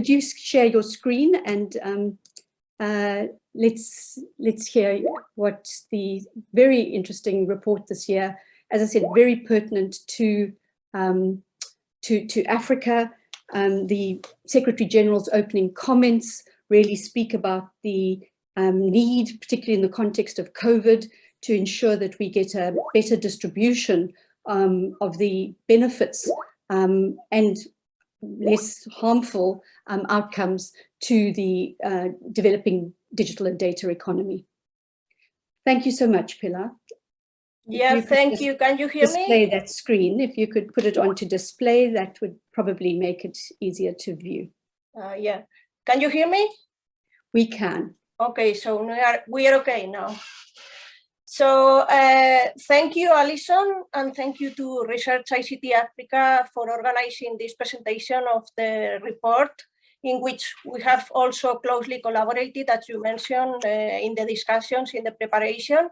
could you share your screen and let's hear what the very interesting report this year, as I said, very pertinent to Africa. The Secretary General's opening comments really speak about the need, particularly in the context of COVID, to ensure that we get a better distribution of the benefits and less harmful outcomes to the developing digital and data economy. Thank you so much, Pilar. Yeah, thank you. Can you hear me? Display that screen. If you could put it onto display, that would probably make it easier to view. Yeah. Can you hear me? We can. Okay, so we are okay now. So thank you, Alison, and thank you to Research ICT Africa for organizing this presentation of the report, in which we have also closely collaborated, as you mentioned, in the discussions, in the preparation,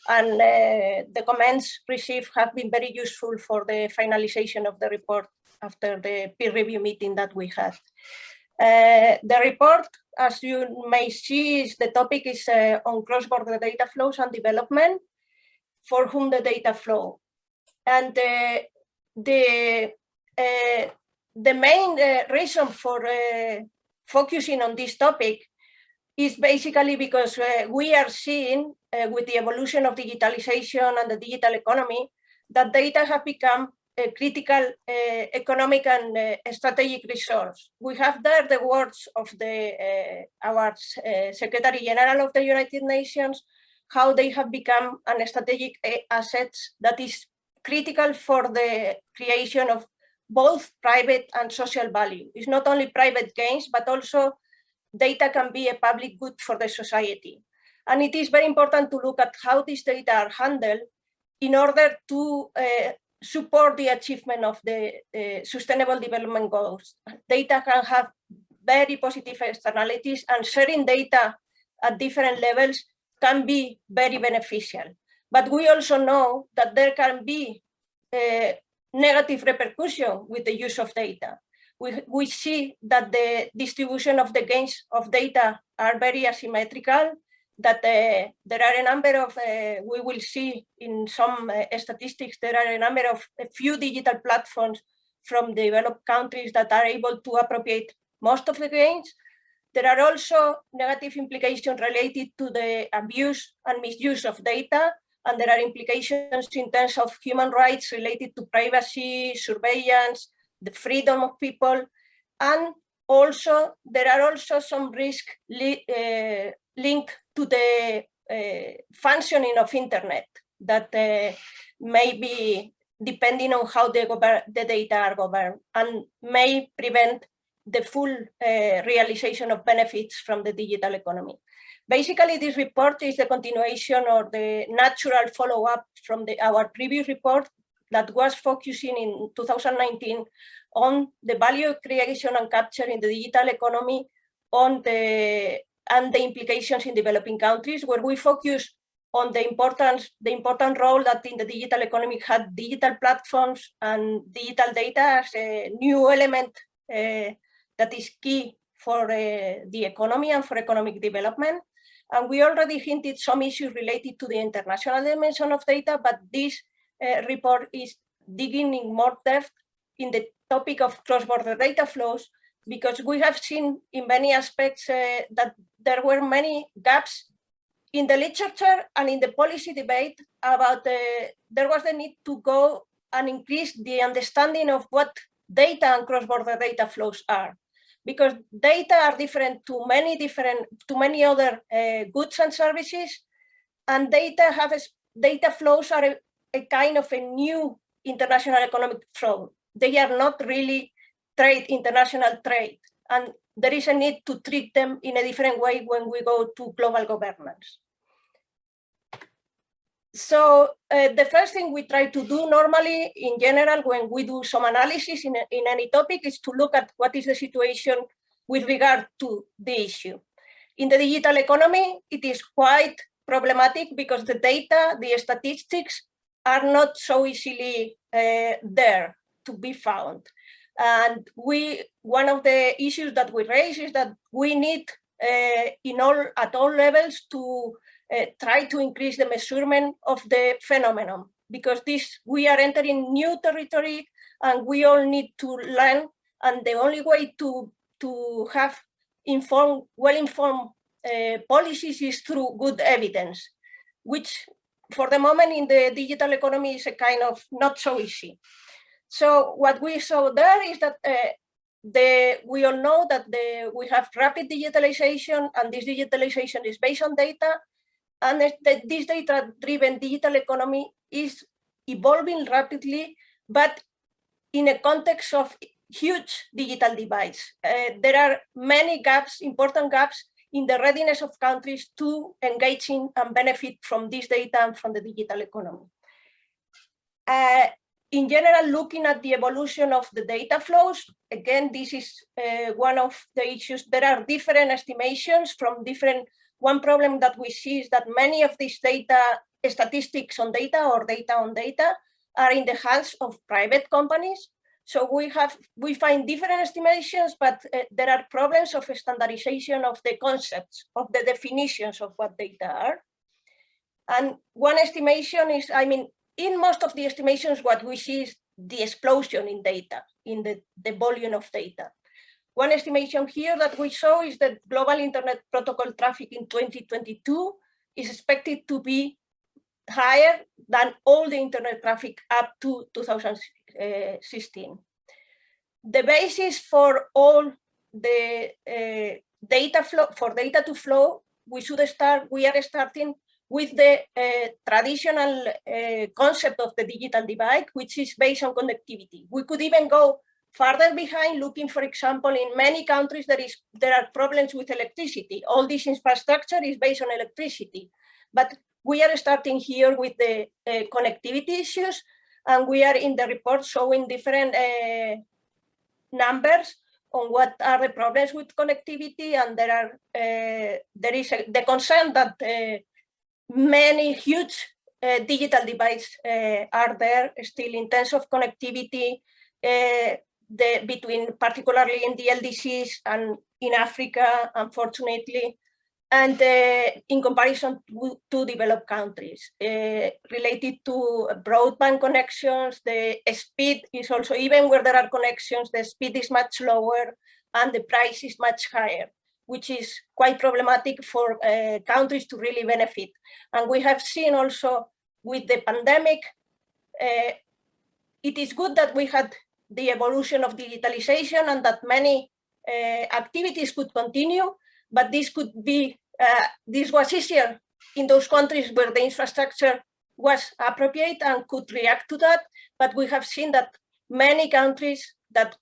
and the comments received have been very useful for the finalization of the report after the peer review meeting that we had. The report, as you may see, the topic is on cross-border data flows and development, for whom the data flow. And the main reason for focusing on this topic is basically because we are seeing with the evolution of digitalization and the digital economy that data have become a critical economic and strategic resource. We have there the words of our Secretary General of the United Nations, how they have become a strategic asset that is critical for the creation of both private and social value. It's not only private gains, but also data can be a public good for the society. And it is very important to look at how these data are handled in order to support the achievement of the Sustainable Development Goals. Data can have very positive externalities, and sharing data at different levels can be very beneficial. But we also know that there can be negative repercussion with the use of data. We see that the distribution of the gains of data are very asymmetrical, that there are a number of, we will see in some statistics, there are a number of a few digital platforms from developed countries that are able to appropriate most of the gains. There are also negative implications related to the abuse and misuse of data, and there are implications in terms of human rights related to privacy, surveillance, the freedom of people, and also there are also some risk linked to the functioning of internet that may be depending on how the data are governed, and may prevent the full realization of benefits from the digital economy. Basically, this report is the continuation or the natural follow-up from our previous report that was focusing in 2019 on the value creation and capture in the digital economy and the implications in developing countries, where we focus on the important role that in the digital economy had digital platforms and digital data as a new element that is key for the economy and for economic development. And we already hinted some issues related to the international dimension of data, but this report is digging in more depth in the topic of cross-border data flows, because we have seen in many aspects that there were many gaps in the literature and in the policy debate about there was the need to go and increase the understanding of what data and cross-border data flows are, because data are different to many other goods and services, and data flows are a kind of a new international economic flow. They are not really international trade, and there is a need to treat them in a different way when we go to global governance. So the first thing we try to do normally, in general, when we do some analysis in any topic, is to look at what is the situation with regard to the issue. In the digital economy, it is quite problematic because the data, the statistics are not so easily there to be found. And one of the issues that we raise is that we need at all levels to try to increase the measurement of the phenomenon, because we are entering new territory and we all need to learn, and the only way to have well-informed policies is through good evidence, which for the moment in the digital economy is a kind of not so easy. So what we saw there is that we all know that we have rapid digitalization, and this digitalization is based on data, and this data-driven digital economy is evolving rapidly, but in a context of huge digital divides. There are many gaps, important gaps, in the readiness of countries to engage in and benefit from this data and from the digital economy. In general, looking at the evolution of the data flows, again, this is one of the issues. There are different estimations from different. One problem that we see is that many of these statistics on data or data on data are in the hands of private companies. So we find different estimations, but there are problems of standardization of the concepts, of the definitions of what data are. And one estimation is, in most of the estimations, what we see is the explosion in data, in the volume of data. One estimation here that we saw is that global internet protocol traffic in 2022 is expected to be higher than all the internet traffic up to 2016. The basis for all the data flow, for data to flow, we are starting with the traditional concept of the digital divide, which is based on connectivity. We could even go farther behind, looking, for example, in many countries there are problems with electricity. All this infrastructure is based on electricity, but we are starting here with the connectivity issues, and we are in the report showing different numbers on what are the problems with connectivity, and there is the concern that many huge digital divides are there still in terms of connectivity, between particularly in the LDCs and in Africa, unfortunately, and in comparison to developed countries. Related to broadband connections, the speed is also, even where there are connections, the speed is much lower and the price is much higher, which is quite problematic for countries to really benefit. And we have seen also with the pandemic, it is good that we had the evolution of digitalization and that many activities could continue, but this was easier in those countries where the infrastructure was appropriate and could react to that. But we have seen that many countries that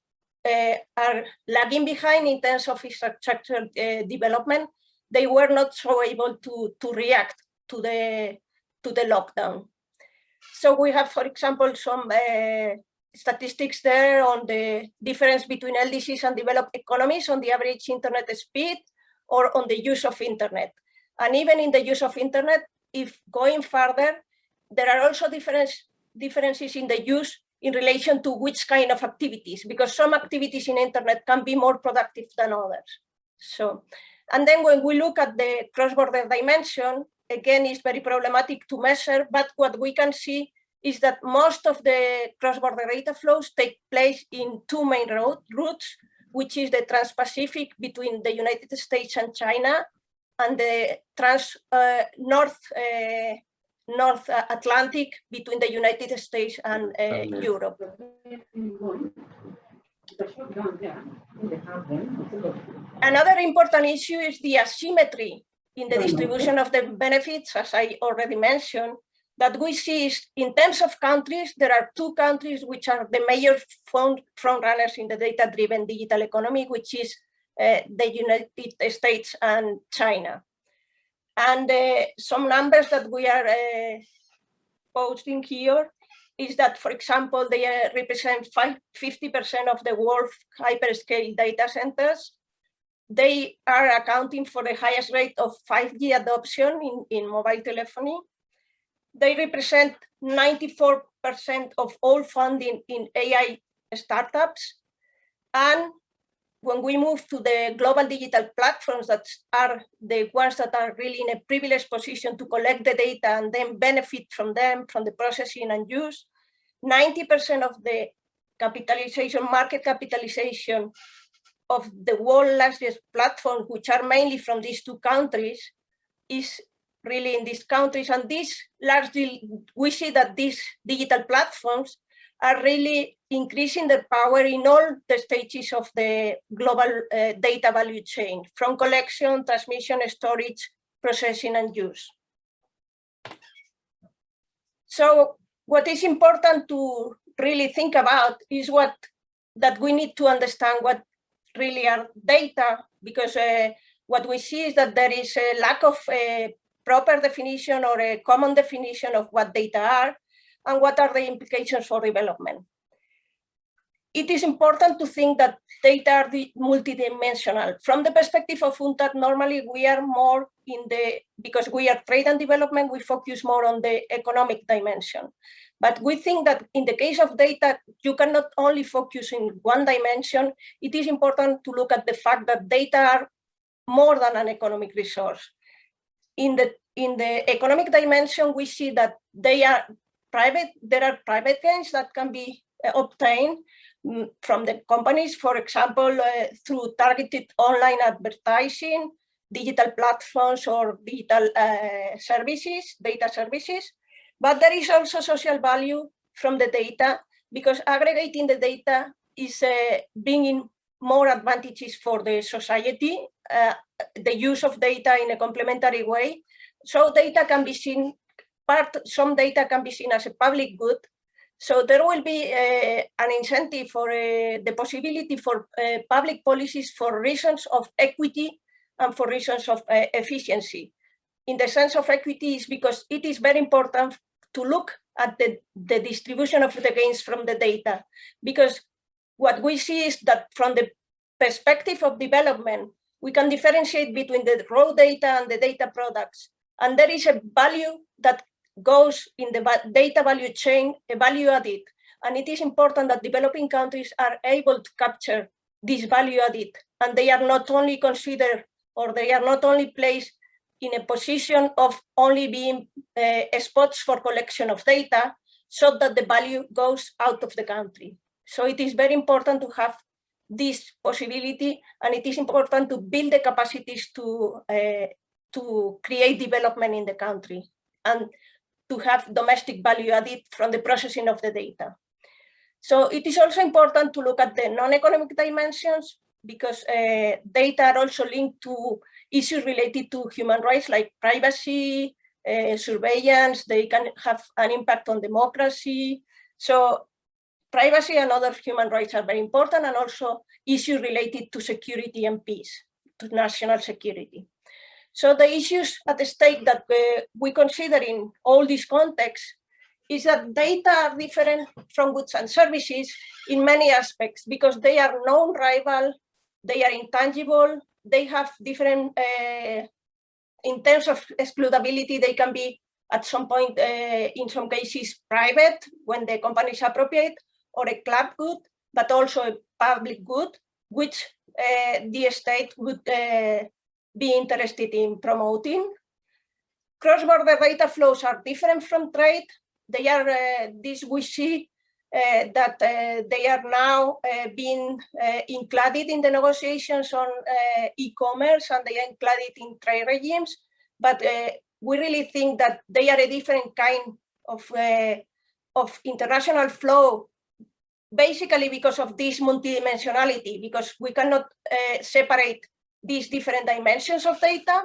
are lagging behind in terms of infrastructure development, they were not so able to react to the lockdown. So we have, for example, some statistics there on the difference between LDCs and developed economies on the average internet speed or on the use of internet. And even in the use of internet, if going further, there are also differences in the use in relation to which kind of activities, because some activities in internet can be more productive than others. So, and then when we look at the cross-border dimension, again, it's very problematic to measure, but what we can see is that most of the cross-border data flows take place in two main routes, which is the Trans-Pacific between the United States and China, and the North Atlantic between the United States and Europe. Another important issue is the asymmetry in the distribution of the benefits, as I already mentioned, that we see is in terms of countries, there are two countries which are the major front runners in the data-driven digital economy, which is the United States and China. And some numbers that we are posting here is that, for example, they represent 50% of the world's hyperscale data centers. They are accounting for the highest rate of 5G adoption in mobile telephony. They represent 94% of all funding in AI startups. And when we move to the global digital platforms that are the ones that are really in a privileged position to collect the data and then benefit from them, from the processing and use, 90% of the capitalization, market capitalization of the world's largest platforms, which are mainly from these two countries, is really in these countries. And this largely, we see that these digital platforms are really increasing their power in all the stages of the global data value chain, from collection, transmission, storage, processing, and use. So what is important to really think about is that we need to understand what really are data, because what we see is that there is a lack of a proper definition or a common definition of what data are and what are the implications for development. It is important to think that data are multidimensional. From the perspective of UNCTAD, normally we are more in because we are trade and development, we focus more on the economic dimension. But we think that in the case of data, you cannot only focus in one dimension. It is important to look at the fact that data are more than an economic resource. In the economic dimension, we see that they are private. There are private gains that can be obtained from the companies, for example, through targeted online advertising, digital platforms, or digital services, data services. But there is also social value from the data, because aggregating the data is bringing more advantages for the society, the use of data in a complementary way. So data can be seen, some data can be seen as a public good. So there will be an incentive for the possibility for public policies for reasons of equity and for reasons of efficiency. In the sense of equity is because it is very important to look at the distribution of the gains from the data, because what we see is that from the perspective of development, we can differentiate between the raw data and the data products. And there is a value that goes in the data value chain, a value added. And it is important that developing countries are able to capture this value added. And they are not only considered, or they are not only placed in a position of only being spots for collection of data, so that the value goes out of the country. So it is very important to have this possibility, and it is important to build the capacities to create development in the country and to have domestic value added from the processing of the data. So it is also important to look at the non-economic dimensions, because data are also linked to issues related to human rights, like privacy, surveillance. They can have an impact on democracy. So privacy and other human rights are very important, and also issues related to security and peace, to national security. So the issues at stake that we consider in all these contexts is that data are different from goods and services in many aspects, because they are non-rival, they are intangible, they have different, in terms of excludability, they can be at some point, in some cases, private when the company is appropriate, or a club good, but also a public good, which the state would be interested in promoting. Cross-border data flows are different from trade. They are, this we see that they are now being included in the negotiations on e-commerce, and they are included in trade regimes. But we really think that they are a different kind of international flow, basically because of this multidimensionality, because we cannot separate these different dimensions of data.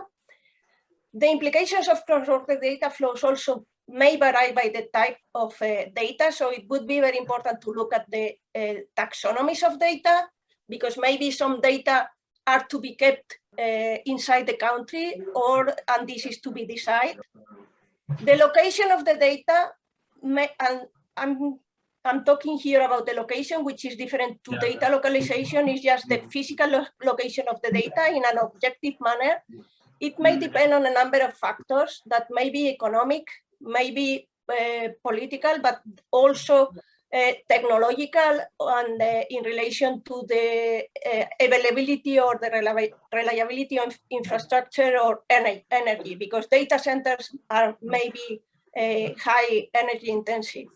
The implications of cross-border data flows also may vary by the type of data. So it would be very important to look at the taxonomies of data, because maybe some data are to be kept inside the country, and this is to be decided. The location of the data, and I'm talking here about the location, which is different to data localization, is just the physical location of the data in an objective manner. It may depend on a number of factors that may be economic, may be political, but also technological and in relation to the availability or the reliability of infrastructure or energy, because data centers are maybe high energy intensive.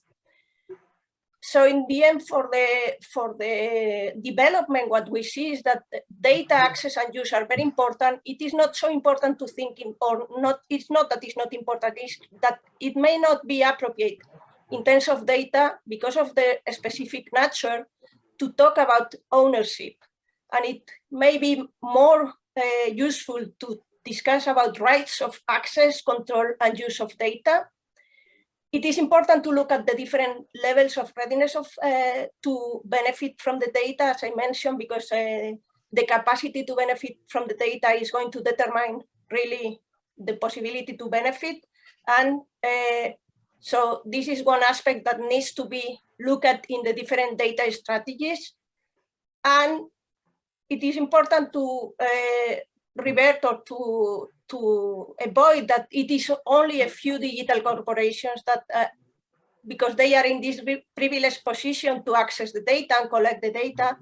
So in the end, for the development, what we see is that data access and use are very important. It is not so important to think in, or not, it's not that it's not important, it's that it may not be appropriate in terms of data because of the specific nature to talk about ownership. And it may be more useful to discuss about rights of access, control, and use of data. It is important to look at the different levels of readiness of, to benefit from the data, as I mentioned, because the capacity to benefit from the data is going to determine really the possibility to benefit. And so this is one aspect that needs to be looked at in the different data strategies. And it is important to revert or to avoid that it is only a few digital corporations that, because they are in this privileged position to access the data and collect the data,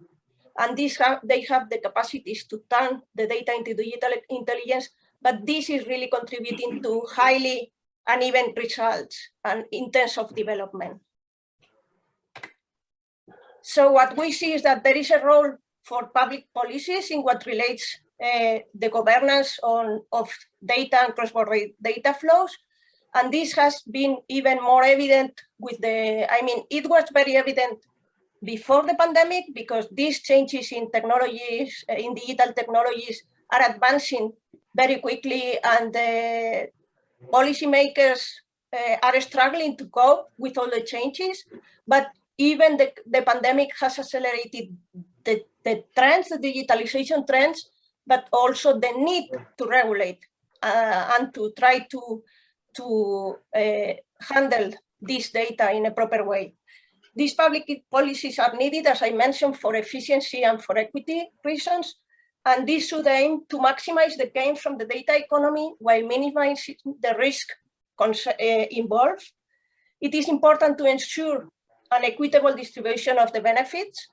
and they have the capacities to turn the data into digital intelligence, but this is really contributing to highly uneven results and in terms of development. So what we see is that there is a role for public policies in what relates the governance of data and cross-border data flows. And this has been even more evident with it was very evident before the pandemic, because these changes in technologies, in digital technologies, are advancing very quickly, and policymakers are struggling to cope with all the changes. But even the pandemic has accelerated the trends, the digitalization trends, but also the need to regulate and to try to handle this data in a proper way. These public policies are needed, as I mentioned, for efficiency and for equity reasons, and this should aim to maximize the gain from the data economy while minimizing the risk involved. It is important to ensure an equitable distribution of the benefits.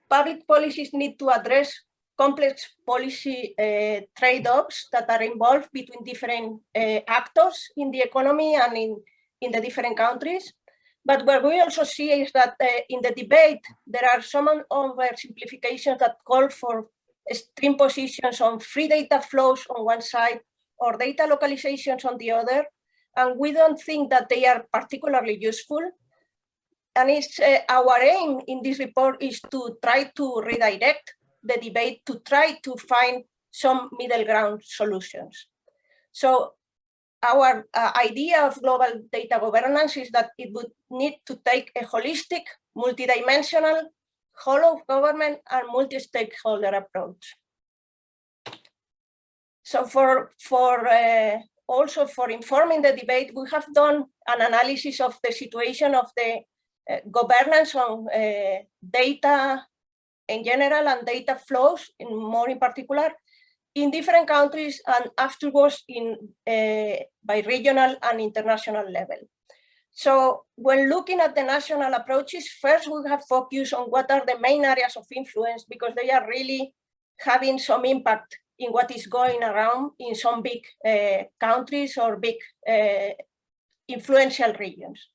Public policies need to address complex policy trade-offs that are involved between different actors in the economy and in the different countries. But what we also see is that in the debate, there are some oversimplifications that call for extreme positions on free data flows on one side or data localizations on the other. And we don't think that they are particularly useful. And it's our aim in this report is to try to redirect the debate to try to find some middle ground solutions. So our idea of global data governance is that it would need to take a holistic, multidimensional, whole of government and multi-stakeholder approach. So also for informing the debate, we have done an analysis of the situation of the governance on data in general and data flows more in particular in different countries, and afterwards by regional and international level. So when looking at the national approaches, first we have focused on what are the main areas of influence, because they are really having some impact in what is going around in some big countries or big influential regions.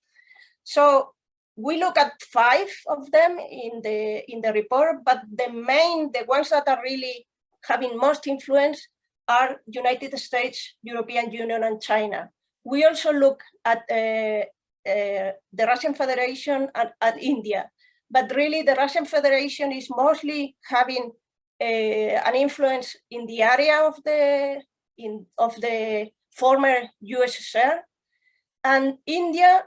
So we look at 5 of them in the report, but the ones that are really having most influence are United States, European Union, and China. We also look at the Russian Federation and India, but really the Russian Federation is mostly having an influence in the area of the former USSR, and India,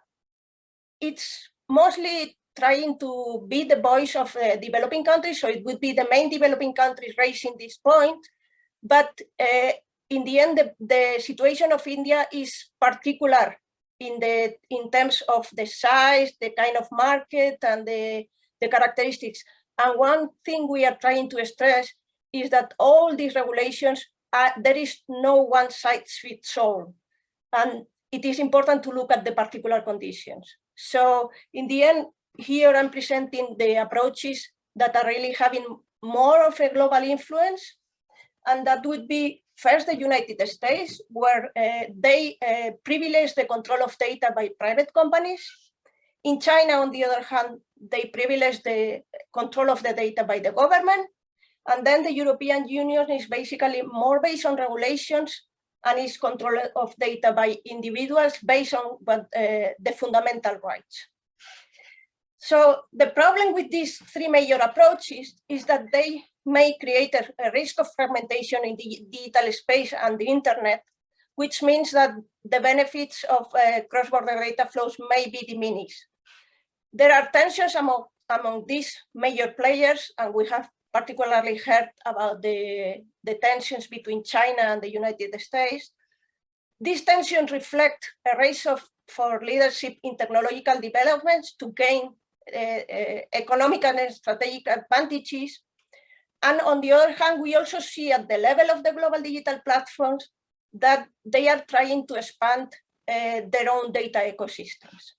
it's mostly trying to be the voice of developing countries, so it would be the main developing countries raising this point. But in the end, the situation of India is particular in terms of the size, the kind of market, and the characteristics. And one thing we are trying to stress is that all these regulations, there is no one size fits all. And it is important to look at the particular conditions. So in the end, here I'm presenting the approaches that are really having more of a global influence, and that would be first the United States, where they privilege the control of data by private companies. In China, on the other hand, they privilege the control of the data by the government. And then the European Union is basically more based on regulations and is control of data by individuals based on the fundamental rights. So the problem with these three major approaches is that they may create a risk of fragmentation in the digital space and the internet, which means that the benefits of cross-border data flows may be diminished. There are tensions among these major players, and we have particularly heard about the tensions between China and the United States. These tensions reflect a race for leadership in technological developments to gain economic and strategic advantages. And on the other hand, we also see at the level of the global digital platforms that they are trying to expand their own data ecosystems.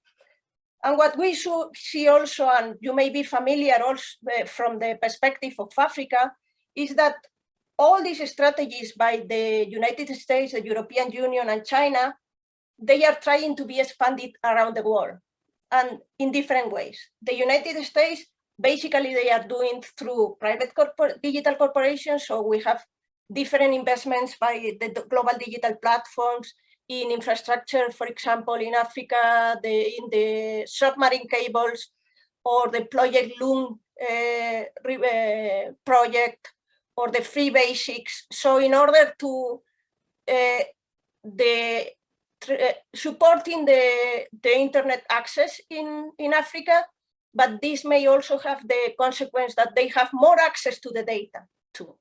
And what we see also, and you may be familiar also from the perspective of Africa, is that all these strategies by the United States, the European Union, and China, they are trying to be expanded around the world and in different ways. The United States, basically they are doing through private digital corporations. So we have different investments by the global digital platforms in infrastructure, for example, in Africa, in the submarine cables, or the Project Loom project, or the free basics. So in order to supporting the internet access in Africa, but this may also have the consequence that they have more access to the data too.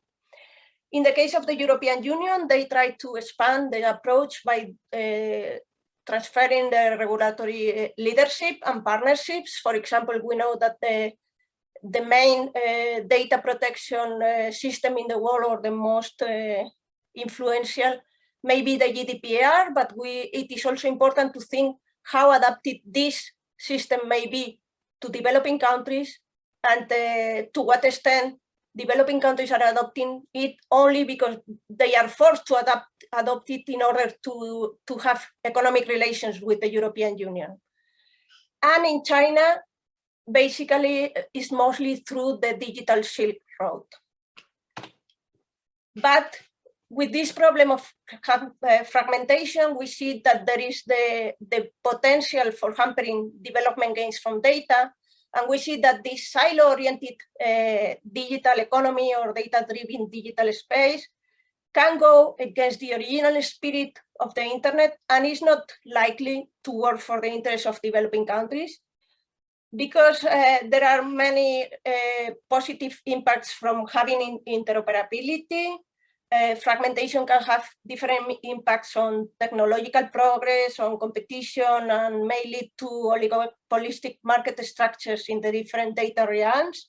In the case of the European Union, they try to expand the approach by transferring the regulatory leadership and partnerships. For example, we know that the main data protection system in the world, or the most influential, may be the GDPR, but it is also important to think how adapted this system may be to developing countries, and to what extent developing countries are adopting it only because they are forced to adopt it in order to have economic relations with the European Union. And in China, basically, it's mostly through the digital Silk Road. But with this problem of fragmentation, we see that there is the potential for hampering development gains from data. And we see that this silo-oriented digital economy or data-driven digital space can go against the original spirit of the internet and is not likely to work for the interests of developing countries, because there are many positive impacts from having interoperability. Fragmentation can have different impacts on technological progress, on competition, and may lead to oligopolistic market structures in the different data realms,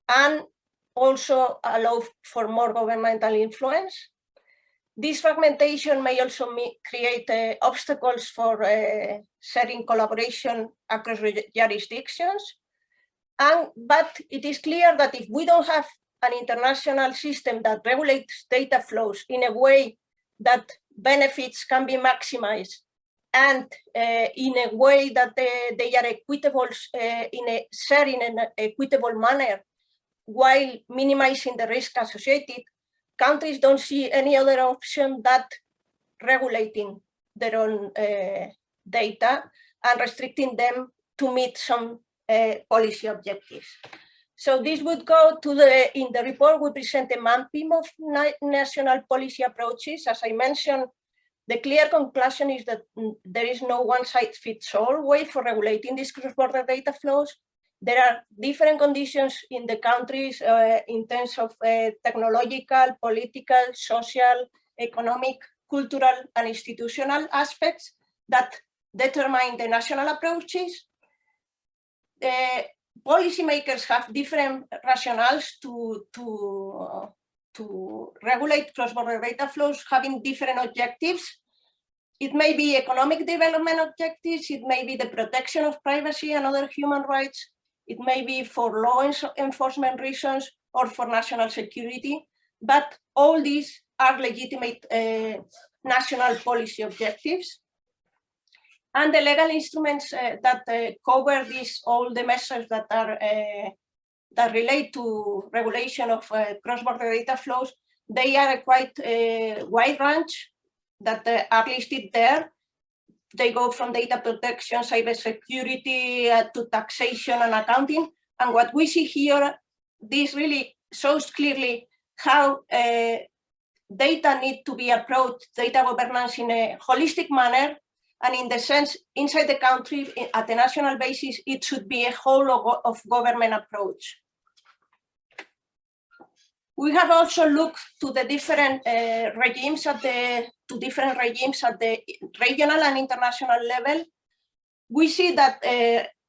and also allow for more governmental influence. This fragmentation may also create obstacles for sharing collaboration across jurisdictions. But it is clear that if we don't have an international system that regulates data flows in a way that benefits can be maximized, and in a way that they are equitable, sharing in an equitable manner, while minimizing the risk associated, countries don't see any other option than regulating their own data and restricting them to meet some policy objectives. So this would go to in the report, we present a mapping of national policy approaches. As I mentioned, the clear conclusion is that there is no one-size-fits-all way for regulating these cross-border data flows. There are different conditions in the countries in terms of technological, political, social, economic, cultural, and institutional aspects that determine the national approaches. Policymakers have different rationales to regulate cross-border data flows, having different objectives. It may be economic development objectives, it may be the protection of privacy and other human rights, it may be for law enforcement reasons or for national security, but all these are legitimate national policy objectives. And the legal instruments that cover all the measures that are that relate to regulation of cross-border data flows, they are a quite wide range that are listed there. They go from data protection, cybersecurity, to taxation and accounting. And what we see here, this really shows clearly how data need to be approached, data governance in a holistic manner. And in the sense, inside the country, at a national basis, it should be a whole of government approach. We have also looked to the different regimes at the regional and international level. We see that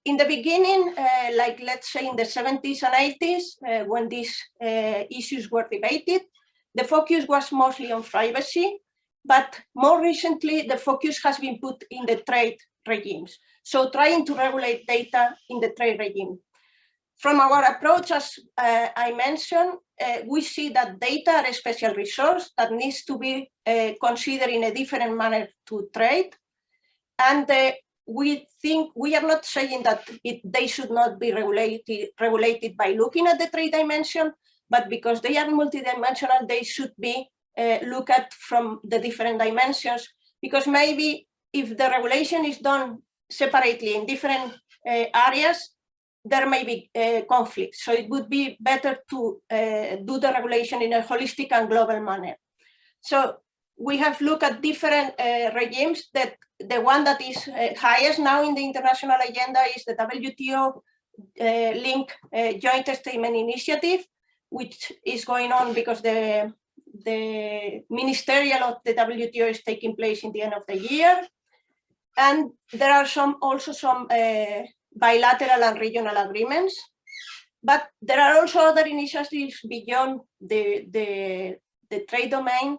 in the beginning, like let's say in the 70s and 80s, when these issues were debated, the focus was mostly on privacy. But more recently, the focus has been put in the trade regimes. So trying to regulate data in the trade regime. From our approach, as I mentioned, we see that data are a special resource that needs to be considered in a different manner to trade. And we think, we are not saying that they should not be regulated by looking at the trade dimension, but because they are multidimensional, they should be look at from the different dimensions, because maybe if the regulation is done separately in different areas, there may be conflict. So it would be better to do the regulation in a holistic and global manner. So we have looked at different regimes. That the one that is highest now in the international agenda is the WTO link joint statement initiative, which is going on because the ministerial of the WTO is taking place in the end of the year. And there are also some bilateral and regional agreements. But there are also other initiatives beyond the trade domain,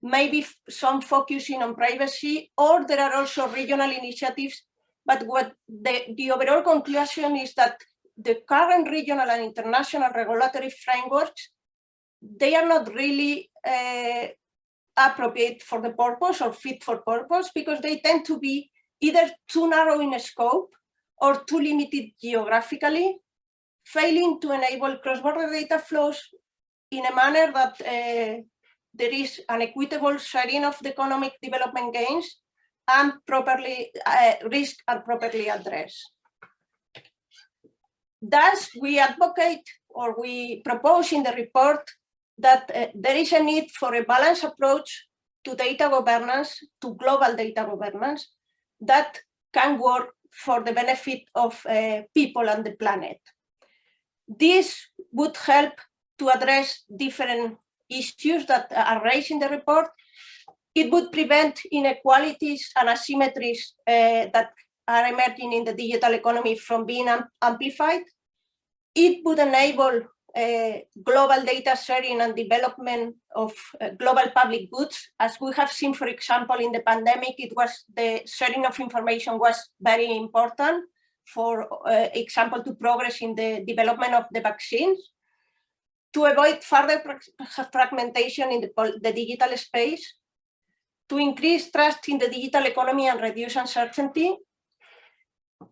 maybe some focusing on privacy, or there are also regional initiatives. But what the overall conclusion is that the current regional and international regulatory frameworks, they are not really appropriate for the purpose or fit for purpose, because they tend to be either too narrow in scope or too limited geographically, failing to enable cross-border data flows in a manner that there is an equitable sharing of the economic development gains and properly risk are properly addressed. Thus, we advocate, or we propose in the report, that there is a need for a balanced approach to data governance, to global data governance, that can work for the benefit of people and the planet. This would help to address different issues that are raised in the report. It would prevent inequalities and asymmetries that are emerging in the digital economy from being amplified. It would enable global data sharing and development of global public goods. As we have seen, for example, in the pandemic, the sharing of information was very important, for example, to progress in the development of the vaccines, to avoid further fragmentation in the digital space, to increase trust in the digital economy and reduce uncertainty,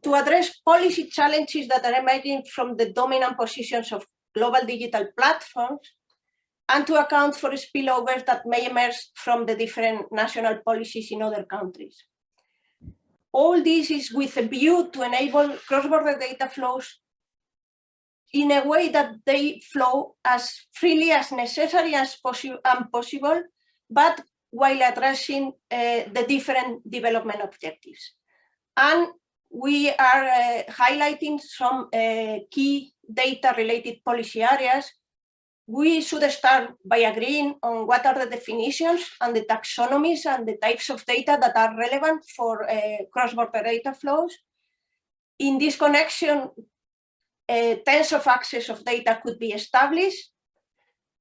to address policy challenges that are emerging from the dominant positions of global digital platforms, and to account for spillovers that may emerge from the different national policies in other countries. All this is with a view to enable cross-border data flows in a way that they flow as freely as necessary as possible, but while addressing the different development objectives. And we are highlighting some key data-related policy areas. We should start by agreeing on what are the definitions and the taxonomies and the types of data that are relevant for cross-border data flows. In this connection, terms of access of data could be established.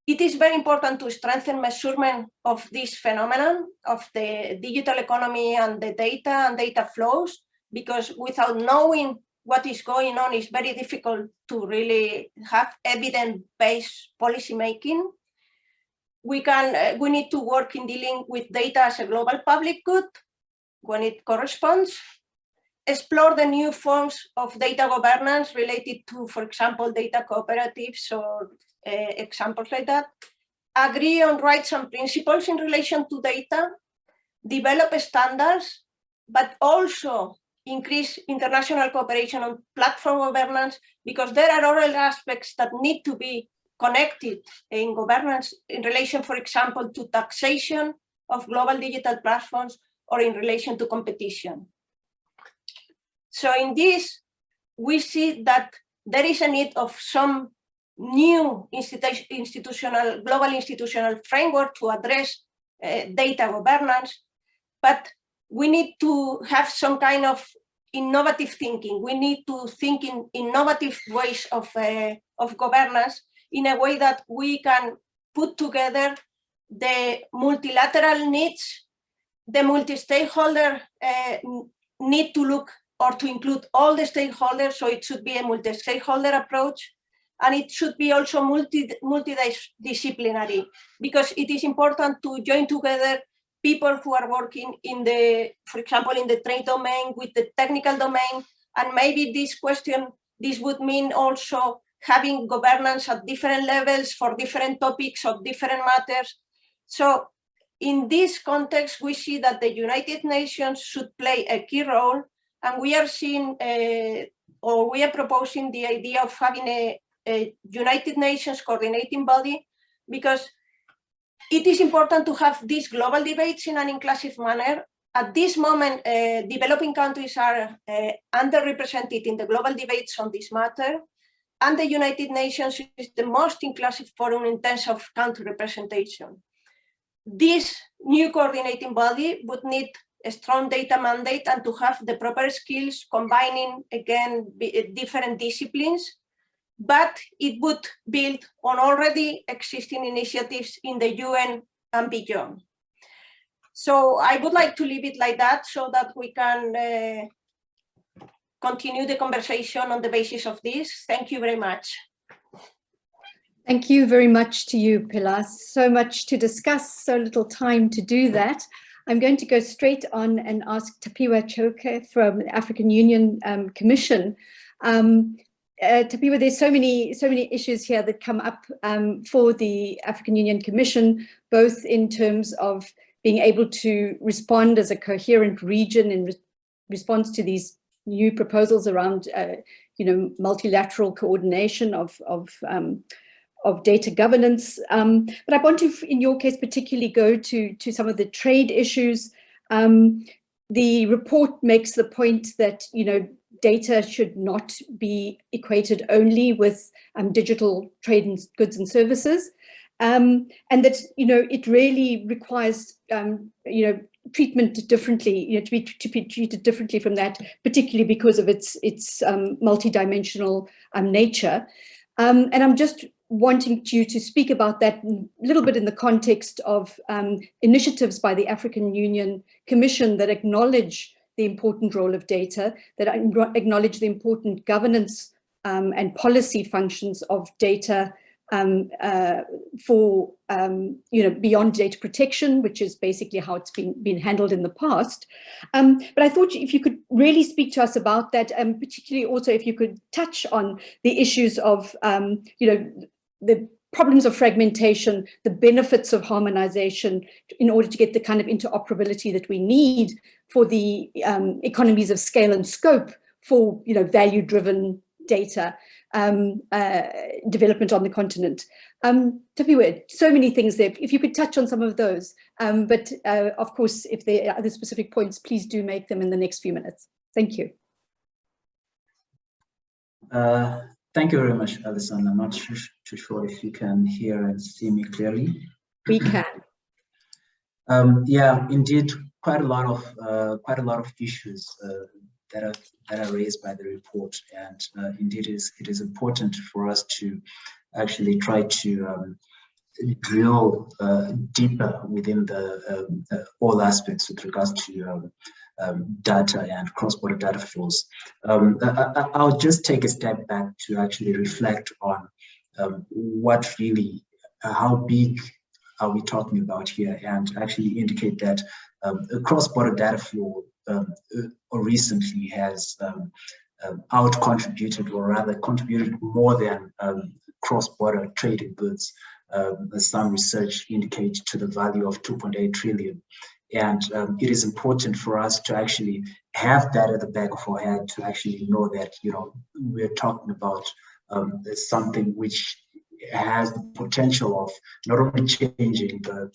it is very important to strengthen measurement of this phenomenon of the digital economy and the data and data flows, because without knowing what is going on, it's very difficult to really have evidence-based policy making. We need to work in dealing with data as a global public good when it corresponds, explore the new forms of data governance related to, for example, data cooperatives or examples like that, agree on rights and principles in relation to data, develop standards, but also increase international cooperation on platform governance, because there are other aspects that need to be connected in governance in relation, for example, to taxation of global digital platforms or in relation to competition. So in this, we see that there is a need of some new global institutional framework to address data governance, but we need to have some kind of innovative thinking. We need to think in innovative ways of governance in a way that we can put together the multilateral needs, the multi-stakeholder need to look or to include all the stakeholders, so it should be a multi-stakeholder approach, and it should be also multidisciplinary, because it is important to join together people who are working in the, for example, in the trade domain with the technical domain, and maybe this would mean also having governance at different levels for different topics of different matters. So in this context, we see that the United Nations should play a key role, and we are seeing, or we are proposing the idea of having a United Nations coordinating body, because it is important to have these global debates in an inclusive manner. At this moment, developing countries are underrepresented in the global debates on this matter, and the United Nations is the most inclusive forum in terms of country representation. This new coordinating body would need a strong data mandate and to have the proper skills, combining, again, different disciplines, but it would build on already existing initiatives in the UN and beyond. So I would like to leave it like that so that we can continue the conversation on the basis of this. Thank you very much. Thank you very much to you, Pilar. So much to discuss, so little time to do that. I'm going to go straight on and ask Tapiwa Choke from the African Union Commission. Tapiwa, there's so many issues here that come up for the African Union Commission, both in terms of being able to respond as a coherent region in response to these new proposals around, multilateral coordination of data governance. But I want to, in your case, particularly go to some of the trade issues. The report makes the point that, data should not be equated only with digital trade and goods and services. And that, it really requires, treatment differently, to be treated differently from that, particularly because of its multidimensional nature. And I'm just wanting you to speak about that a little bit in the context of initiatives by the African Union Commission that acknowledge the important role of data, that acknowledge the important governance and policy functions of data for, beyond data protection, which is basically how it's been handled in the past. But I thought if you could really speak to us about that, and particularly also if you could touch on the issues of, the problems of fragmentation, the benefits of harmonization in order to get the kind of interoperability that we need for the economies of scale and scope for, value-driven data development on the continent. Tapiwa, so many things there. If you could touch on some of those, but of course, if there are other specific points, please do make them in the next few minutes. Thank you. Thank you very much, Alison. I'm not too sure if you can hear and see me clearly. We can. Yeah, indeed, quite a lot of issues that are raised by the report, and indeed it is important for us to actually try to drill deeper within the all aspects with regards to data and cross-border data flows. I'll just take a step back to actually reflect on what really, how big are we talking about here, and actually indicate that a cross-border data flow recently has out-contributed, or rather contributed more than cross-border traded goods. Some research indicates to the value of 2.8 trillion. And it is important for us to actually have that at the back of our head, to actually know that, you know, we're talking about something which has the potential of not only changing the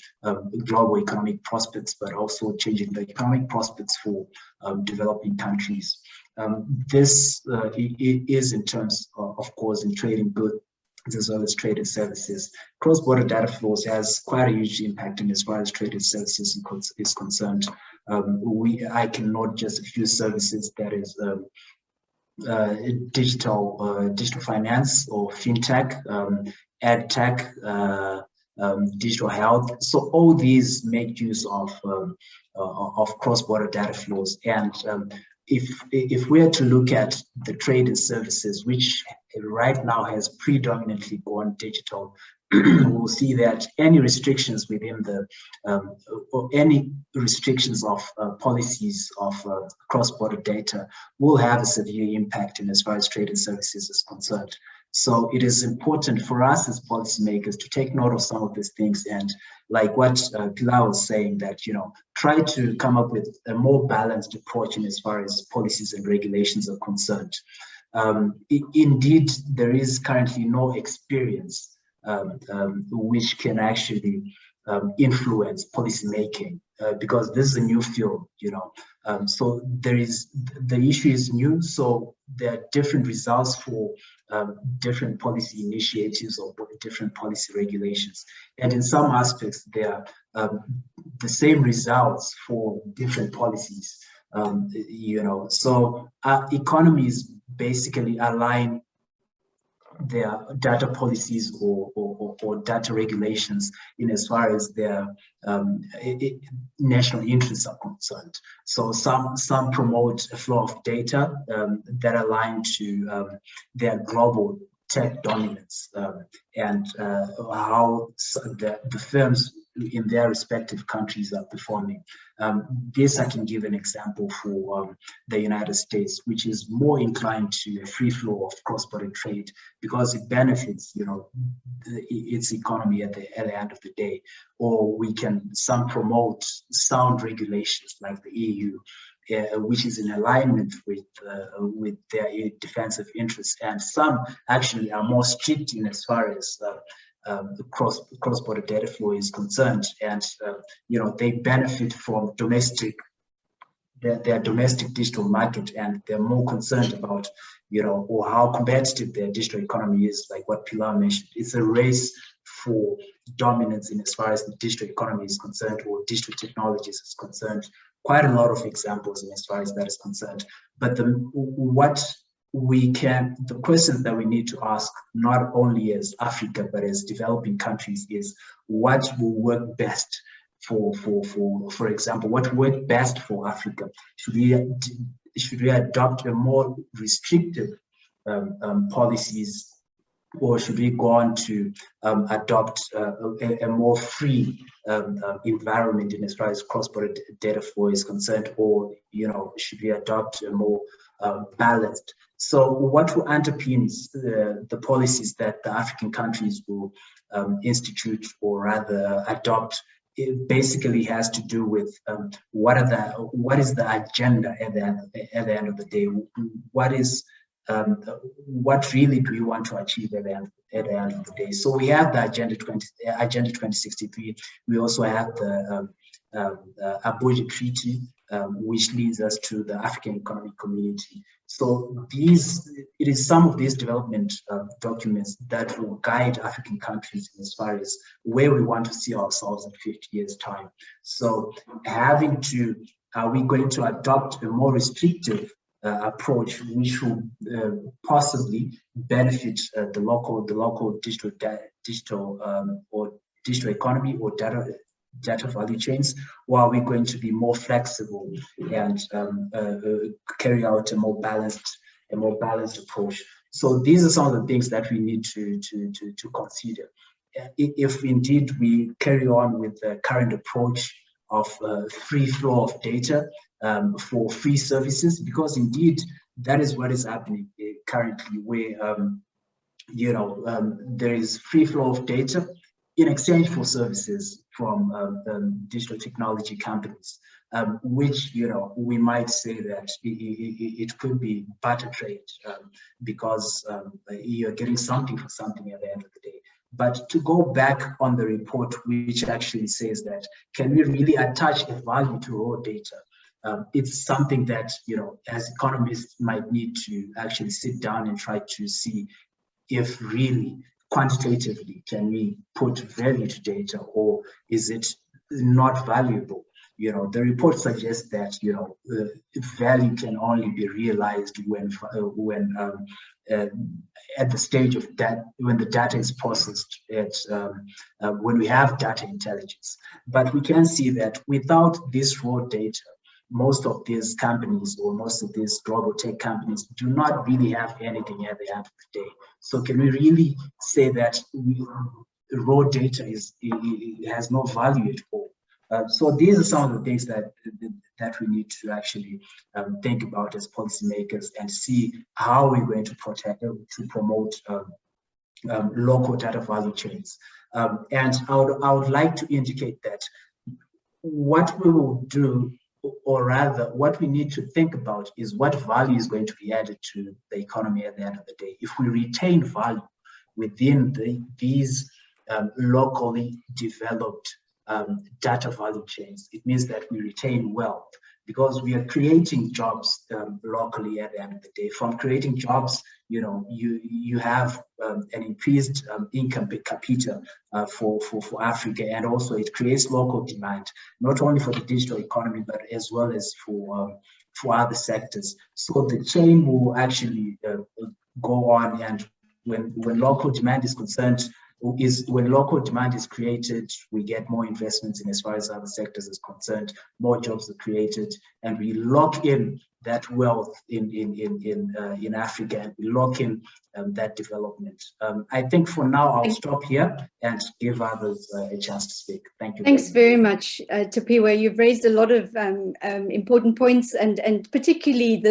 global economic prospects, but also changing the economic prospects for developing countries. This is in terms of course, in trading goods as well as traded services. Cross-border data flows has quite a huge impact in as far as traded services is concerned. I can note just a few services, that is digital finance or fintech, ed tech, digital health. So all these make use of cross-border data flows. And if we are to look at the trade and services, which right now has predominantly gone digital, we'll see that any restrictions within the or any restrictions of policies of cross-border data will have a severe impact in as far as trade and services is concerned. So it is important for us as policymakers to take note of some of these things, and like what Pilar was saying, that, you know, try to come up with a more balanced approach in as far as policies and regulations are concerned. Indeed, there is currently no experience which can actually influence policy making, because this is a new field, you know. So the issue is new, so there are different results for different policy initiatives or different policy regulations, and in some aspects there are the same results for different policies. You know, so economies basically align their data policies or data regulations in as far as their national interests are concerned. So some promote a flow of data that align to their global tech dominance, and how the firms in their respective countries are performing. This, I can give an example for the United States, which is more inclined to a free flow of cross-border trade, because it benefits, you know, its economy at the end of the day. Or some promote sound regulations like the EU, which is in alignment with their defensive interests, and some actually are more strict in as far as the cross-border data flow is concerned, and you know, they benefit from their domestic digital market, and they're more concerned about, you know, or how competitive their digital economy is. Like what Pilar mentioned, it's a race for dominance in as far as the digital economy is concerned, or digital technologies is concerned. Quite a lot of examples in as far as that is concerned. But the questions that we need to ask, not only as Africa but as developing countries, is what will work best for example, what worked best for Africa? Should we adopt a more restrictive policies, or should we go on to adopt a more free environment in as far as cross-border data flow is concerned? Or, you know, should we adopt a more balanced? So what underpins the policies that the African countries will institute, or rather adopt, it basically has to do with what is the agenda at the end of the day? What really do we want to achieve at the end of the day? So we have the Agenda 2063. We also have the Abuja Treaty, which leads us to the African Economic Community. So it is some of these development documents that will guide African countries as far as where we want to see ourselves in 50 years' time. So are we going to adopt a more restrictive approach, which will possibly benefit the local digital or digital economy or data value chains, or are we going to be more flexible and carry out a more balanced approach? So these are some of the things that we need to consider. If indeed we carry on with the current approach of free flow of data for free services, because indeed that is what is happening currently, where there is free flow of data in exchange for services from digital technology companies, which we might say that it could be barter trade, because you're getting something for something at the end of the day. But to go back on the report, which actually says that, can we really attach a value to raw data? It's something that, as economists might need to actually sit down and try to see if really quantitatively can we put value to data, or is it not valuable? The report suggests that value can only be realized when at the stage of that, when the data is processed, when we have data intelligence. But we can see that without this raw data, most of these companies or most of these global tech companies do not really have anything at the end of the day. So can we really say that raw data has no value at all? So these are some of the things that we need to actually think about as policymakers, and see how we're going to promote local data value chains. And I would like to indicate that what we will do, or rather what we need to think about, is what value is going to be added to the economy at the end of the day. If we retain value within these locally developed data value chains, it means that we retain wealth, because we are creating jobs locally at the end of the day. From creating jobs, you have an increased income per capita for Africa, and also it creates local demand, not only for the digital economy, but as well as for other sectors. So the chain will actually go on, and when local demand is concerned, when local demand is created, we get more investments in as far as other sectors is concerned, more jobs are created, and we lock in that wealth in Africa, and we lock in that development. I think for now I'll stop here and give others a chance to speak. Thank you. Thanks very much, Tapiwa. You've raised a lot of important points, and particularly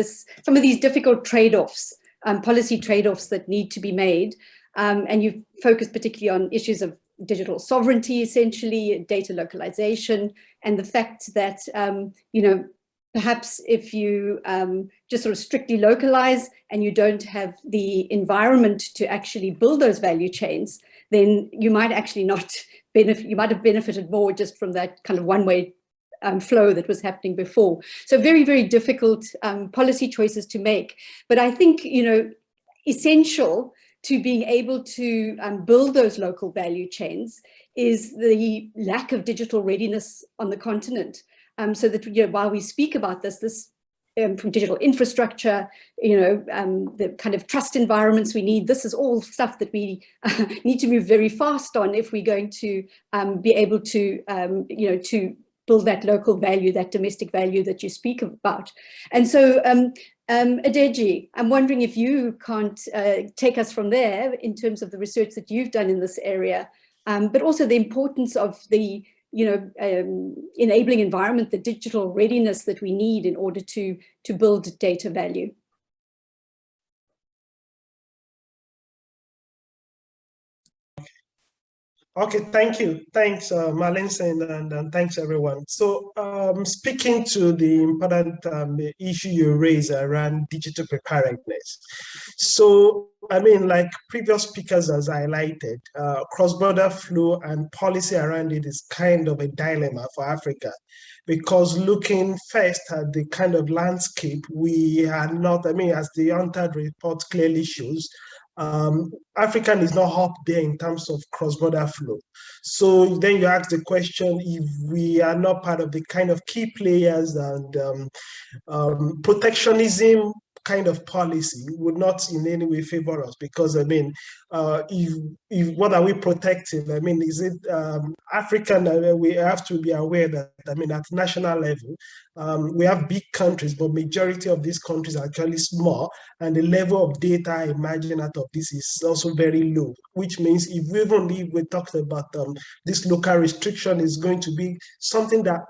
some of these difficult trade-offs, policy trade-offs that need to be made. And you've focused particularly on issues of digital sovereignty, essentially, data localization, and the fact that, perhaps if you just sort of strictly localize and you don't have the environment to actually build those value chains, then you might actually not benefit, you might have benefited more just from that kind of one-way flow that was happening before. So very, very difficult policy choices to make. But I think, essential to being able to build those local value chains is the lack of digital readiness on the continent. So that, while we speak about this from digital infrastructure, the kind of trust environments we need, this is all stuff that we need to move very fast on if we're going to be able to, to build that local value, that domestic value that you speak about. And so, Adeji, I'm wondering if you can't take us from there in terms of the research that you've done in this area, but also the importance of the enabling environment, the digital readiness that we need in order to build data value. Okay, thank you. Thanks, Malinsen, and thanks, everyone. So speaking to the important issue you raised around digital preparedness. So, I mean, like previous speakers has highlighted, cross-border flow and policy around it is kind of a dilemma for Africa, because looking first at the kind of landscape, we are not, I mean, as the UNCTAD report clearly shows, African is not up there in terms of cross-border flow. So then you ask the question, if we are not part of the kind of key players, and protectionism kind of policy would not in any way favor us, because I mean, if what are we protecting? I mean, is it African? We have to be aware that, I mean, at national level, we have big countries, but majority of these countries are actually small, and the level of data I imagine out of this is also very low, which means if we talked about this local restriction is going to be something that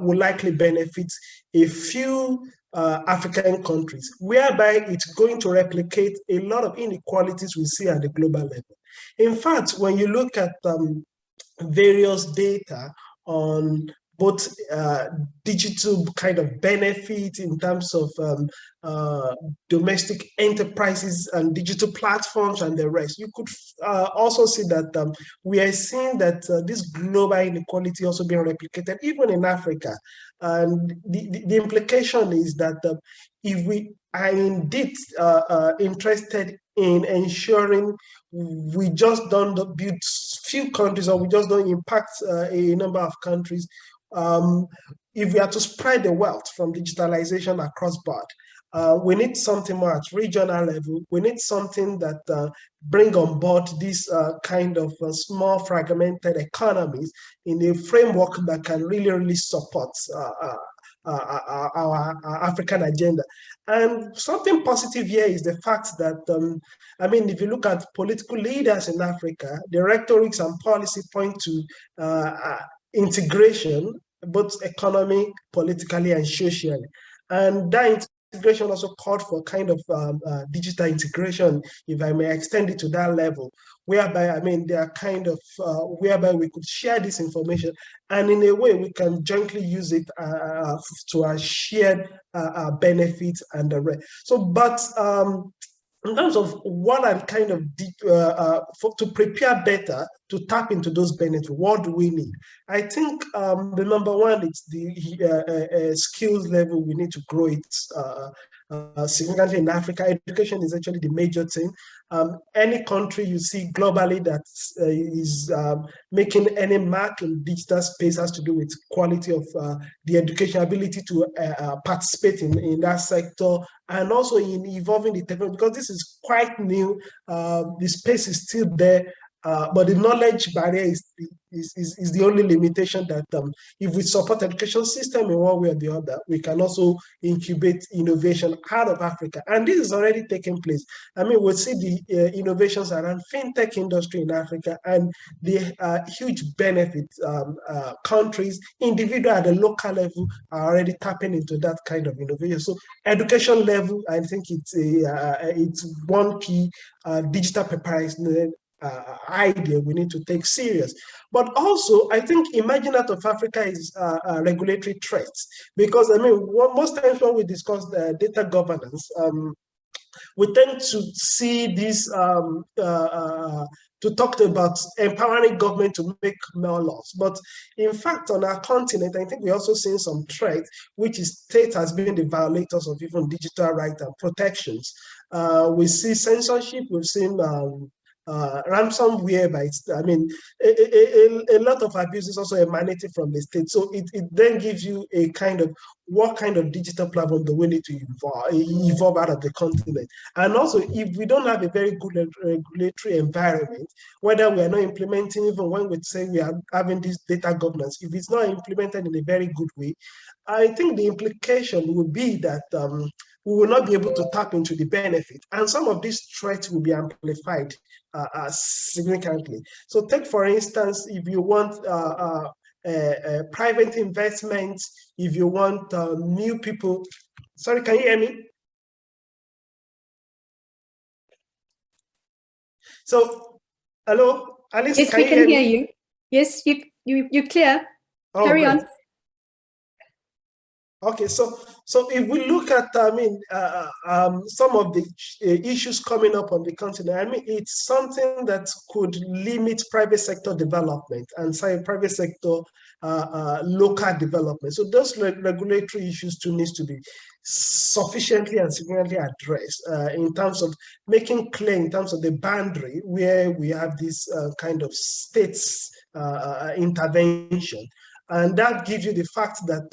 will likely benefit a few African countries, whereby it's going to replicate a lot of inequalities we see at the global level. In fact, when you look at various data on both digital kind of benefit in terms of domestic enterprises and digital platforms and the rest, you could also see that we are seeing that this global inequality also being replicated even in Africa. And the implication is that if we are indeed interested in ensuring we just don't build few countries, or we just don't impact a number of countries, if we are to spread the wealth from digitalization across board, we need something more at regional level. We need something that bring on board this kind of small fragmented economies in a framework that can really support our African agenda. And something positive here is the fact that, I mean, if you look at political leaders in Africa, the rhetorics and policy point to integration, both economic, politically, and socially. And that integration also called for kind of digital integration, if I may extend it to that level, whereby, I mean, they are kind of, whereby we could share this information, and in a way we can jointly use it to our shared benefits and the rest. So, but in terms of what I'm kind of to prepare better to tap into those benefits, what do we need? I think the number one is the skills level. We need to grow it significantly in Africa. Education is actually the major thing. Any country you see globally that is making any mark in digital space has to do with quality of the education, ability to participate in that sector, and also in evolving the technology, because this is quite new. The space is still there, but the knowledge barrier is the only limitation that if we support education system in one way or the other, we can also incubate innovation out of Africa. And this is already taking place. I mean, we'll see the innovations around fintech industry in Africa, and the huge benefits countries, individual at the local level, are already tapping into that kind of innovation. So education level, I think it's one key digital preparedness idea we need to take serious. But also, I think emerging out of Africa is regulatory threats, because I mean, most times when we discuss data governance, we tend to see this to talk about empowering government to make more laws. But in fact, on our continent, I think we're also seeing some threats, which is state has been the violators of even digital rights and protections. We see censorship, we've seen ransomware, I mean, a lot of abuses also emanating from the state. So it then gives you a kind of, what kind of digital platform do we need to evolve out of the continent? And also, if we don't have a very good regulatory environment, whether we are not implementing, even when we say we are having this data governance, if it's not implemented in a very good way, I think the implication would be that we will not be able to tap into the benefit. And some of these threats will be amplified significantly. So take, for instance, if you want private investments, if you want new people. Sorry, can you hear me? So, hello, Alice, yes, we can hear you. Yes, you're clear. Oh, carry on. Okay, so if we look at, I mean, some of the issues coming up on the continent, I mean, it's something that could limit private sector development and private sector local development. So those regulatory issues too needs to be sufficiently and significantly addressed in terms of making clear in terms of the boundary where we have this kind of states intervention. And that gives you the fact that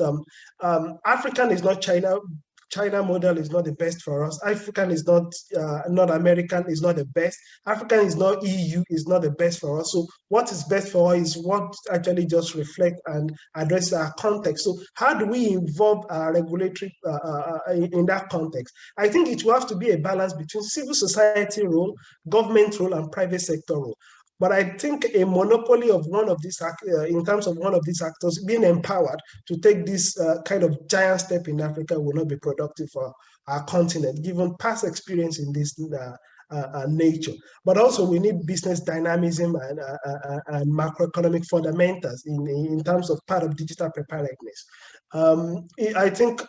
African is not China. China model is not the best for us. African is not American is not the best. African is not EU is not the best for us. So what is best for us is what actually just reflect and address our context. So how do we involve our regulatory in that context? I think it will have to be a balance between civil society role, government role, and private sector role. But I think a monopoly of one of these, in terms of one of these actors being empowered to take this kind of giant step in Africa will not be productive for our continent, given past experience in this nature. But also we need business dynamism and macroeconomic fundamentals in terms of part of digital preparedness. I think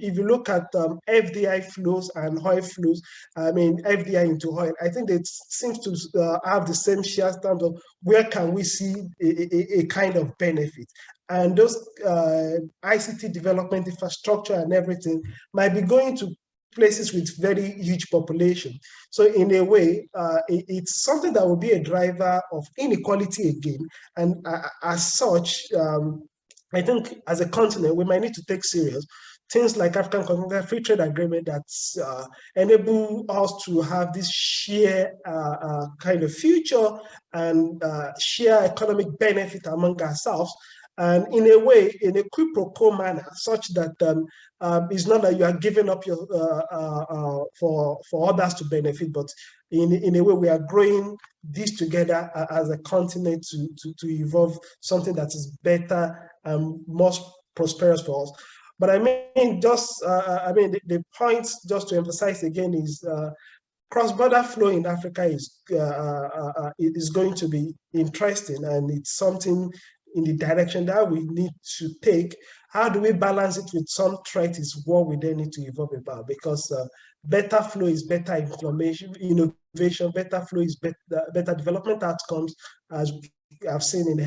if you look at FDI flows and oil flows, I mean FDI into oil, I think it seems to have the same share terms of where can we see a kind of benefit. And those ICT development infrastructure and everything might be going to places with very huge population. So in a way, it's something that will be a driver of inequality again. And as such, I think as a continent, we might need to take serious things like African Continental Free Trade Agreement that's enable us to have this share kind of future and share economic benefit among ourselves. And in a way, in a quid pro quo manner, such that it's not that you are giving up your for others to benefit, but in a way we are growing this together as a continent to evolve something that is better and more prosperous for us. But I mean, just the point just to emphasize again is cross-border flow in Africa is going to be interesting, and it's something in the direction that we need to take. How do we balance it with some threat is what we then need to evolve about, because better flow is better innovation, better flow is better development outcomes, as I've seen in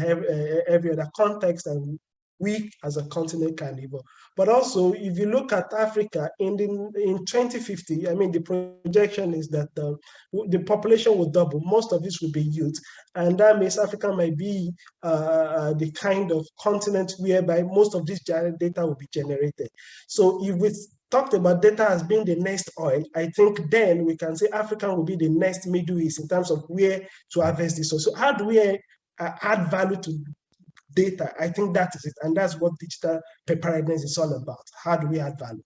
every other context, and we as a continent can evolve. But also, if you look at Africa in 2050, I mean, the projection is that the population will double. Most of this will be youth, and that means Africa might be the kind of continent whereby most of this data will be generated. So if we talked about data as being the next oil, I think then we can say Africa will be the next Middle East in terms of where to harvest this. So how do we add value to data? I think that is it, and that's what digital preparedness is all about. How do we add value?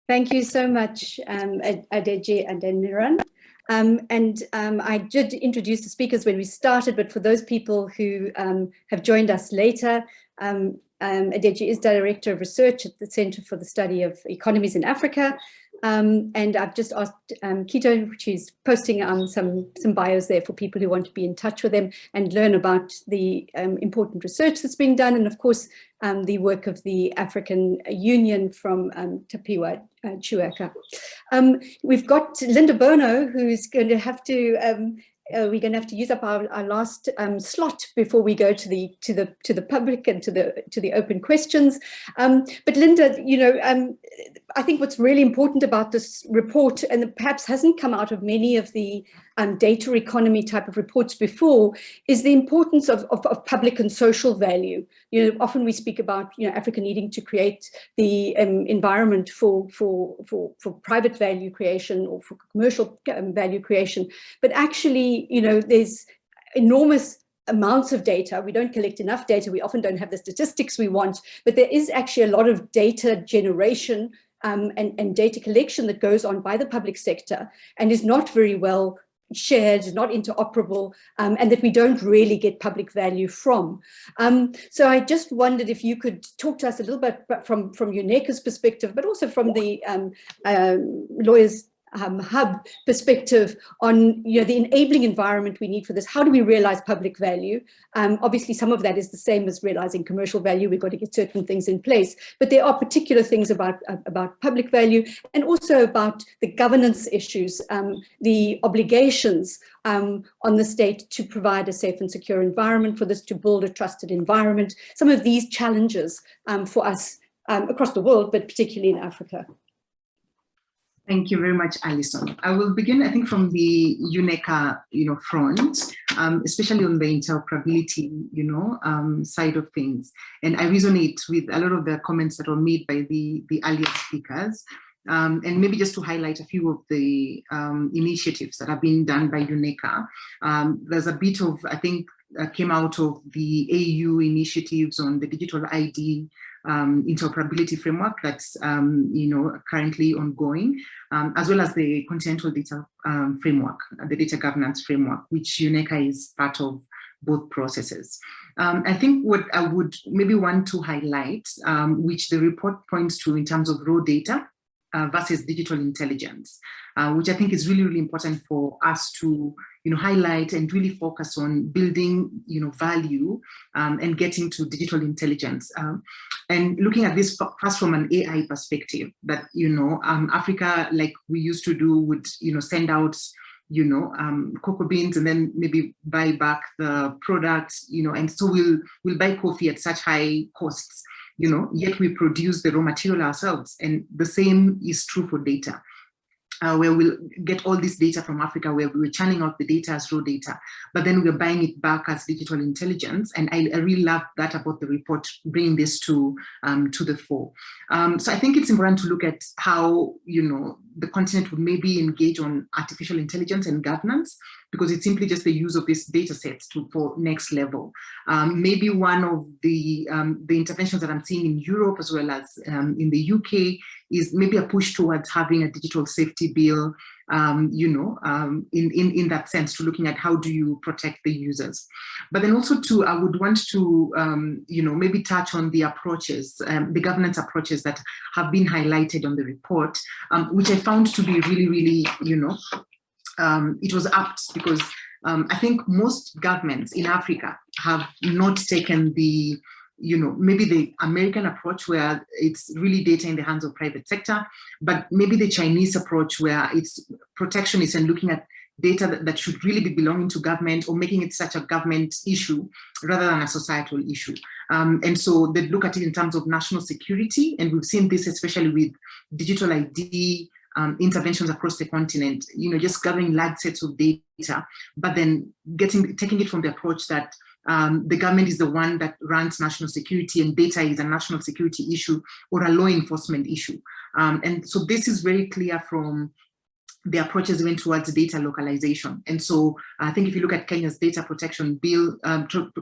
Thank you so much, Adeji and Adeniran. I did introduce the speakers when we started, but for those people who have joined us later, Adeji is Director of Research at the Center for the Study of Economies in Africa. And I've just asked Kito, she's posting some bios there for people who want to be in touch with them and learn about the important research that's being done, and of course the work of the African Union from Tapiwa Chiwaka. We've got Linda Bono, who's going to have to we're going to have to use up our last slot before we go to the public and to the open questions. But Linda, you know, I think what's really important about this report, and that perhaps hasn't come out of many of the data economy type of reports before, is the importance of public and social value. You know, often we speak about, you know, Africa needing to create the environment for private value creation or for commercial value creation, but actually, you know, there's enormous amounts of data. We don't collect enough data. We often don't have the statistics we want, but there is actually a lot of data generation and data collection that goes on by the public sector and is not very well shared, not interoperable, and that we don't really get public value from. So I just wondered if you could talk to us a little bit from UNECA's perspective, but also from the Lawyers Hub perspective on, you know, the enabling environment we need for this. How do we realize public value? Obviously, some of that is the same as realizing commercial value. We've got to get certain things in place, but there are particular things about public value, and also about the governance issues, the obligations on the state to provide a safe and secure environment for this, to build a trusted environment. Some of these challenges for us across the world, but particularly in Africa. Thank you very much, Alison. I will begin, I think, from the UNECA, front, especially on the interoperability, side of things. And I resonate with a lot of the comments that were made by the earlier speakers. And maybe just to highlight a few of the initiatives that have been done by UNECA. There's a bit of, I think, came out of the AU initiatives on the digital ID interoperability framework that's currently ongoing, as well as the continental data framework, the data governance framework, which UNECA is part of both processes. I think what I would maybe want to highlight, which the report points to in terms of raw data versus digital intelligence, which I think is really, really important for us to highlight and really focus on building value and getting to digital intelligence. And looking at this first from an AI perspective, that Africa, like we used to do, would send out cocoa beans and then maybe buy back the products, and so we'll buy coffee at such high costs, yet we produce the raw material ourselves. And the same is true for data. Where we'll get all this data from Africa, where we're churning out the data as raw data, but then we're buying it back as digital intelligence. And I really love that about the report, bringing this to the fore. So I think it's important to look at how, the continent would maybe engage on artificial intelligence and governance, because it's simply just the use of these data sets for next level. Maybe one of the interventions that I'm seeing in Europe as well as in the UK is maybe a push towards having a digital safety bill, in that sense, to looking at how do you protect the users. But then also too, I would want to, maybe touch on the approaches, the governance approaches that have been highlighted on the report, which I found to be really, really, it was apt, because I think most governments in Africa have not taken the, maybe the American approach where it's really data in the hands of private sector, but maybe the Chinese approach where it's protectionist and looking at data that should really be belonging to government, or making it such a government issue rather than a societal issue. And so they look at it in terms of national security, and we've seen this especially with digital ID interventions across the continent, just gathering large sets of data, but then taking it from the approach that the government is the one that runs national security and data is a national security issue or a law enforcement issue. And so this is very clear from the approaches went towards data localization. And so I think if you look at Kenya's data protection bill,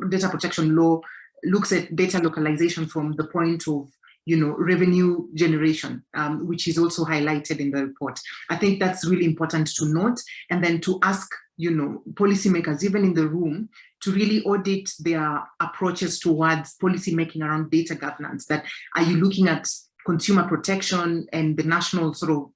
data protection law looks at data localization from the point of revenue generation, which is also highlighted in the report. I think that's really important to note, and then to ask policymakers, even in the room, to really audit their approaches towards policy making around data governance. That are you looking at consumer protection and the national sort of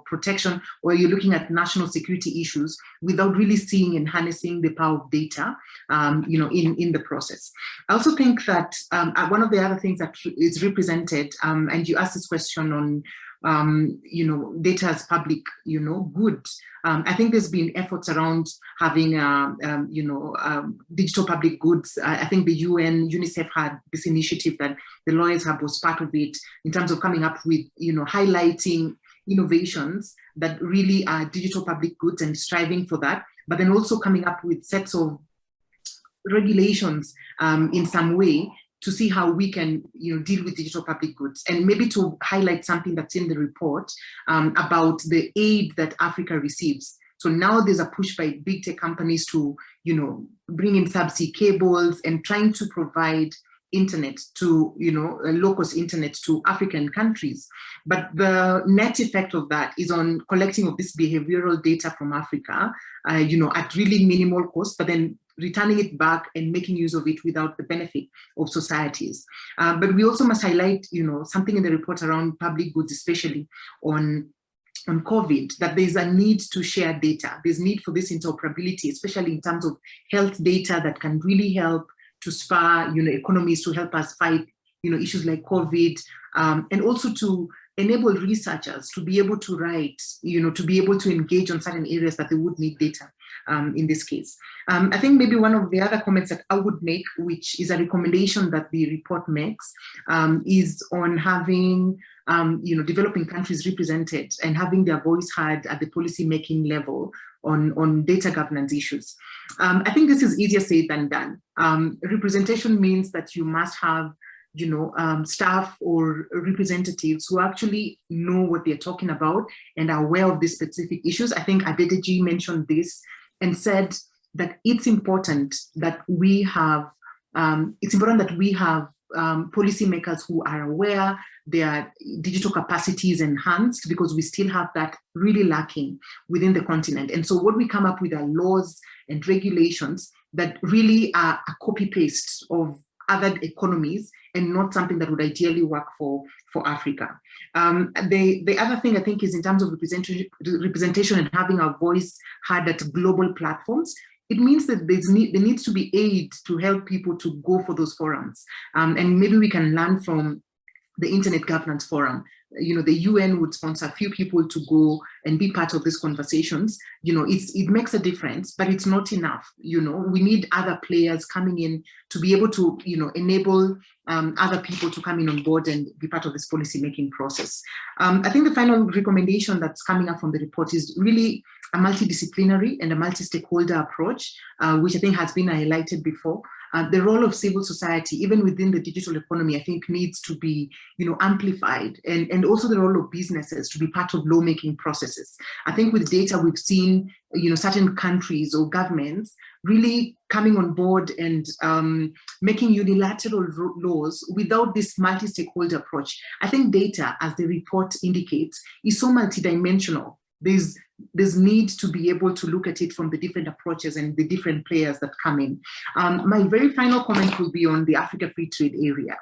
protection, or are you looking at national security issues without really seeing and harnessing the power of data in the process? I also think that one of the other things that is represented, and you asked this question on data as public, good. I think there's been efforts around having, digital public goods. I think the UNICEF had this initiative that the Lawyers Hub was part of it, in terms of coming up with, highlighting innovations that really are digital public goods and striving for that, but then also coming up with sets of regulations in some way to see how we can deal with digital public goods. And maybe to highlight something that's in the report about the aid that Africa receives. So now there's a push by big tech companies to bring in subsea cables and trying to provide internet to, low-cost internet to African countries. But the net effect of that is on collecting of this behavioral data from Africa, at really minimal cost, but then returning it back and making use of it without the benefit of societies. But we also must highlight, something in the report around public goods, especially on COVID, that there's a need to share data. There's need for this interoperability, especially in terms of health data that can really help to spur, economies, to help us fight, issues like COVID, and also to enable researchers to be able to write, to be able to engage on certain areas that they would need data. In this case, I think maybe one of the other comments that I would make, which is a recommendation that the report makes, is on having developing countries represented and having their voice heard at the policy making level on data governance issues. I think this is easier said than done. Representation means that you must have staff or representatives who actually know what they're talking about and are aware of these specific issues. I think Adedeji mentioned this and said that it's important that we have policymakers who are aware their digital capacity is enhanced, because we still have that really lacking within the continent. And so what we come up with are laws and regulations that really are a copy-paste of other economies and not something that would ideally work for Africa. The other thing I think is in terms of representation and having our voice heard at global platforms. It means that there needs to be aid to help people to go for those forums. And maybe we can learn from the Internet Governance Forum. The UN would sponsor a few people to go and be part of these conversations. It makes a difference, but it's not enough. We need other players coming in to be able to, enable other people to come in on board and be part of this policy-making process. I think the final recommendation that's coming up from the report is really a multidisciplinary and a multi-stakeholder approach, which I think has been highlighted before. The role of civil society, even within the digital economy, I think needs to be, amplified, and also the role of businesses to be part of lawmaking processes. I think with data, we've seen, certain countries or governments really coming on board and making unilateral laws without this multi-stakeholder approach. I think data, as the report indicates, is so multidimensional. There's need to be able to look at it from the different approaches and the different players that come in. My very final comment will be on the Africa Free Trade Area,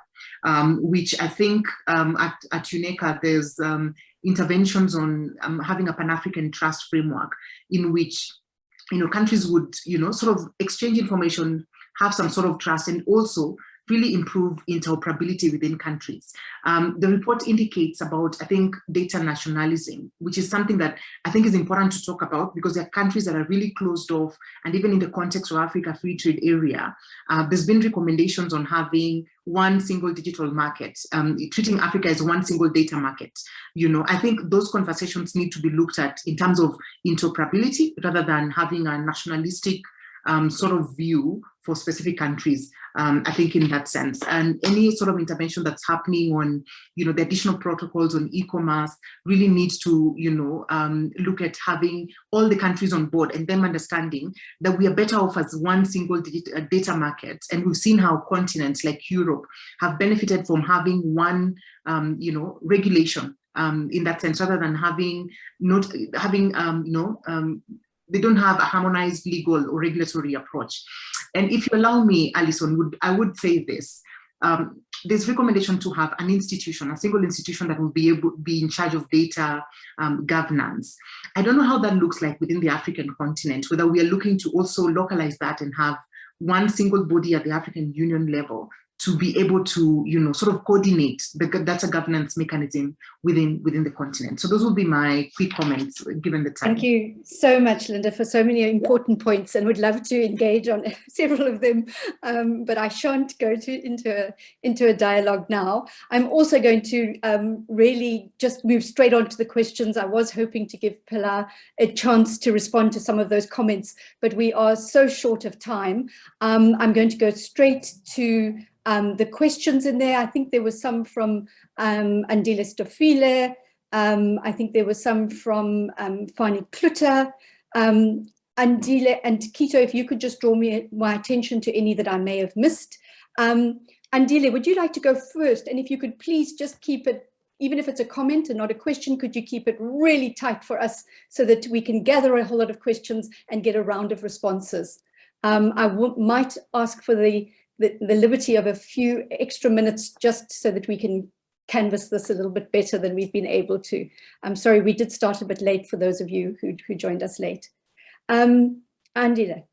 which I think at UNECA there's interventions on having a Pan-African trust framework in which countries would sort of exchange information, have some sort of trust, and also really improve interoperability within countries. The report indicates about, I think, data nationalism, which is something that I think is important to talk about, because there are countries that are really closed off, and even in the context of Africa Free Trade Area, there's been recommendations on having one single digital market, treating Africa as one single data market. I think those conversations need to be looked at in terms of interoperability rather than having a nationalistic sort of view for specific countries. I think in that sense, and any sort of intervention that's happening on, the additional protocols on e-commerce really needs to, look at having all the countries on board and them understanding that we are better off as one single data market. And we've seen how continents like Europe have benefited from having one, regulation in that sense, rather than they don't have a harmonized legal or regulatory approach. And if you allow me, Alison, I would say this. There's recommendation to have an institution, a single institution that will be in charge of data governance. I don't know how that looks like within the African continent, whether we are looking to also localize that and have one single body at the African Union level to be able to, sort of coordinate the data governance mechanism within the continent. So those will be my quick comments, given the time. Thank you so much, Linda, for so many important points, and would love to engage on several of them, but I shan't go into a dialogue now. I'm also going to really just move straight on to the questions. I was hoping to give Pilar a chance to respond to some of those comments, but we are so short of time. I'm going to go straight to the questions in there. I think there was some from Andile Stofile. I think there was some from Fani Klutter. Andile and Kito, if you could just draw my attention to any that I may have missed. Andile, would you like to go first? And if you could please just keep it, even if it's a comment and not a question, could you keep it really tight for us so that we can gather a whole lot of questions and get a round of responses? I might ask for the liberty of a few extra minutes just so that we can canvass this a little bit better than we've been able to. I'm sorry, we did start a bit late for those of you who joined us late. Andile.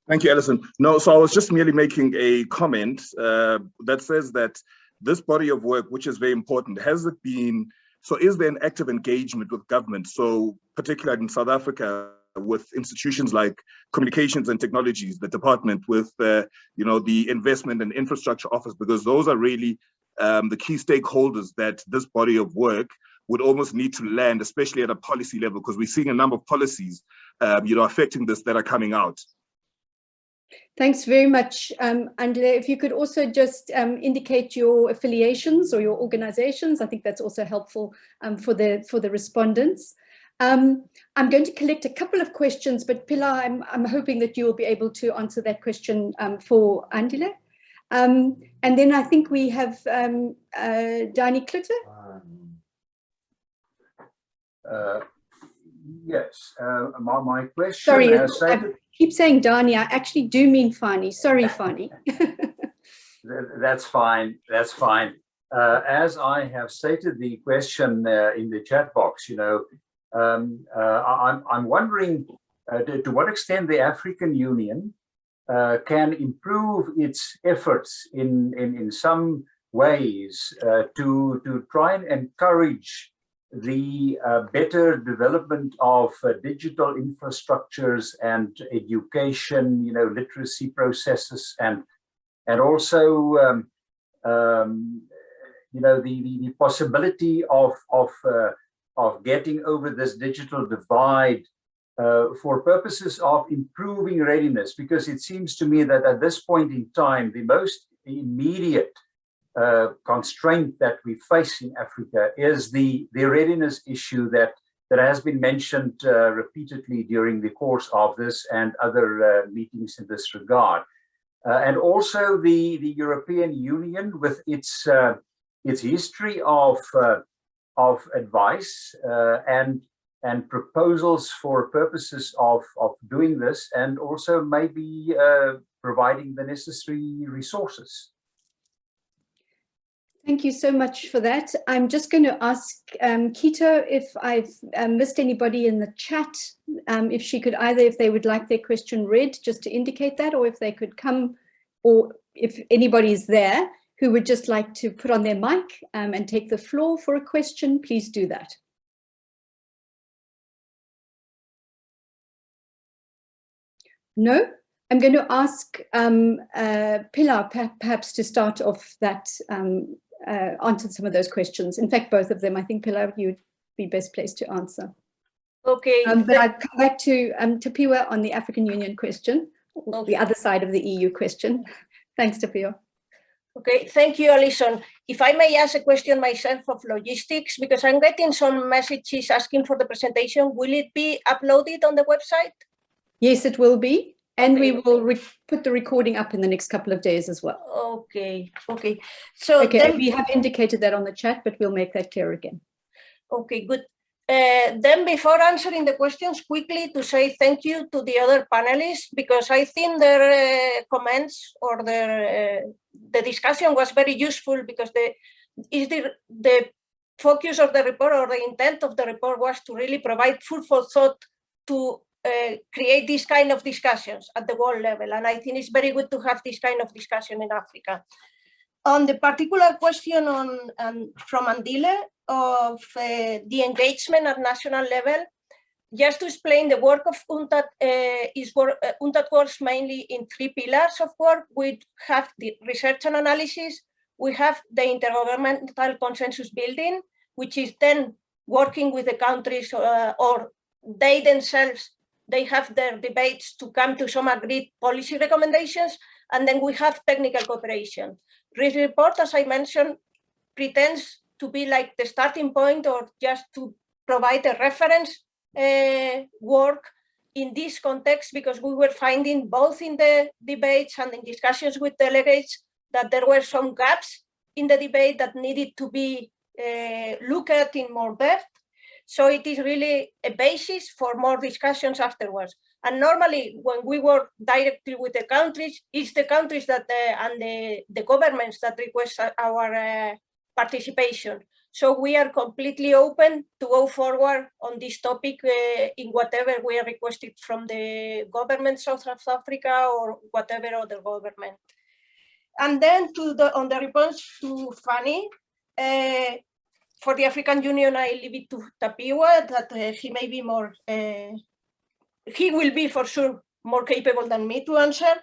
Thank you, Alison. No, so I was just merely making a comment that says that this body of work, which is very important, is there an active engagement with government? So particularly in South Africa, with institutions like Communications and Technologies, the department, with the Investment and Infrastructure Office, because those are really the key stakeholders that this body of work would almost need to land, especially at a policy level, because we're seeing a number of policies, affecting this that are coming out. Thanks very much, Andile. If you could also just indicate your affiliations or your organizations, I think that's also helpful for the respondents. I'm going to collect a couple of questions, but Pilar, I'm hoping that you will be able to answer that question for Andile. And then I think we have Dani Klutter. Yes, my question. Sorry, I keep saying Dani. I actually do mean Fani. Sorry, Fani. That's fine. That's fine. As I have stated the question in the chat box, you know, I'm wondering to what extent the African Union can improve its efforts in some ways to try and encourage the better development of digital infrastructures and education, you know, literacy processes, and also you know, the possibility of getting over this digital divide for purposes of improving readiness, because it seems to me that at this point in time, the most immediate constraint that we face in Africa is the readiness issue that has been mentioned repeatedly during the course of this and other meetings in this regard. And also the European Union, with its history of advice and proposals for purposes of doing this, and also maybe providing the necessary resources. Thank you so much for that. I'm just going to ask Kito if I've missed anybody in the chat, if she could either, if they would like their question read, just to indicate that, or if they could come, or if anybody is there who would just like to put on their mic and take the floor for a question, please do that. No? I'm going to ask Pilar perhaps to start off that, answer some of those questions. In fact, both of them. I think, Pilar, you would be best placed to answer. Okay. But I'll come back to Tapiwa on the African Union question, okay, the other side of the EU question. Thanks, Tapiwa. Okay, thank you, Alison. If I may ask a question myself of logistics, because I'm getting some messages asking for the presentation, will it be uploaded on the website? Yes, it will be. And okay, we will put the recording up in the next couple of days as well. Okay, okay. So okay, then, we have indicated that on the chat, but we'll make that clear again. Okay, good. Then before answering the questions, quickly to say thank you to the other panelists, because I think their comments or their the discussion was very useful, because the focus of the report or the intent of the report was to really provide food for thought to create this kind of discussions at the world level. And I think it's very good to have this kind of discussion in Africa. On the particular question from Andile of the engagement at national level, just to explain, the work of UNCTAD UNCTAD works mainly in 3 pillars of work. We have the research and analysis, we have the intergovernmental consensus building, which is then working with the countries or they themselves, they have their debates to come to some agreed policy recommendations, and then we have technical cooperation. This report, as I mentioned, pretends to be like the starting point or just to provide a reference work in this context, because we were finding both in the debates and in discussions with delegates that there were some gaps in the debate that needed to be looked at in more depth. So it is really a basis for more discussions afterwards. And normally when we work directly with the countries, it's the countries that and the governments that request our participation. So we are completely open to go forward on this topic in whatever we are requested from the governments of South Africa or whatever other government. And then on the response to Fanny, for the African Union, I leave it to Tapiwa, that he may be more, he will be for sure more capable than me to answer.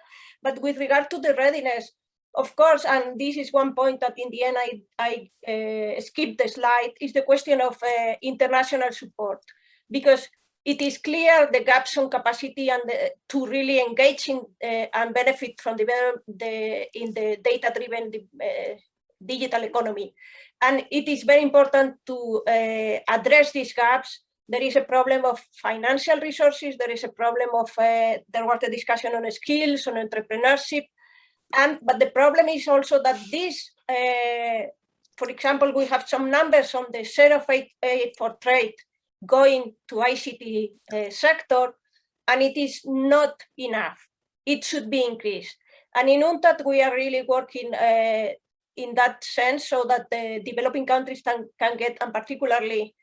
But with regard to the readiness, of course, and this is one point that in the end I skipped the slide, is the question of international support. Because it is clear the gaps on capacity and to really engage in and benefit from in the data-driven digital economy. And it is very important to address these gaps. There is a problem of financial resources. There is a problem of, there was a discussion on skills, on entrepreneurship. But the problem is also that this, for example, we have some numbers on the share of aid for trade going to ICT sector, and it is not enough. It should be increased. And in UNCTAD, we are really working in that sense so that the developing countries can get, and particularly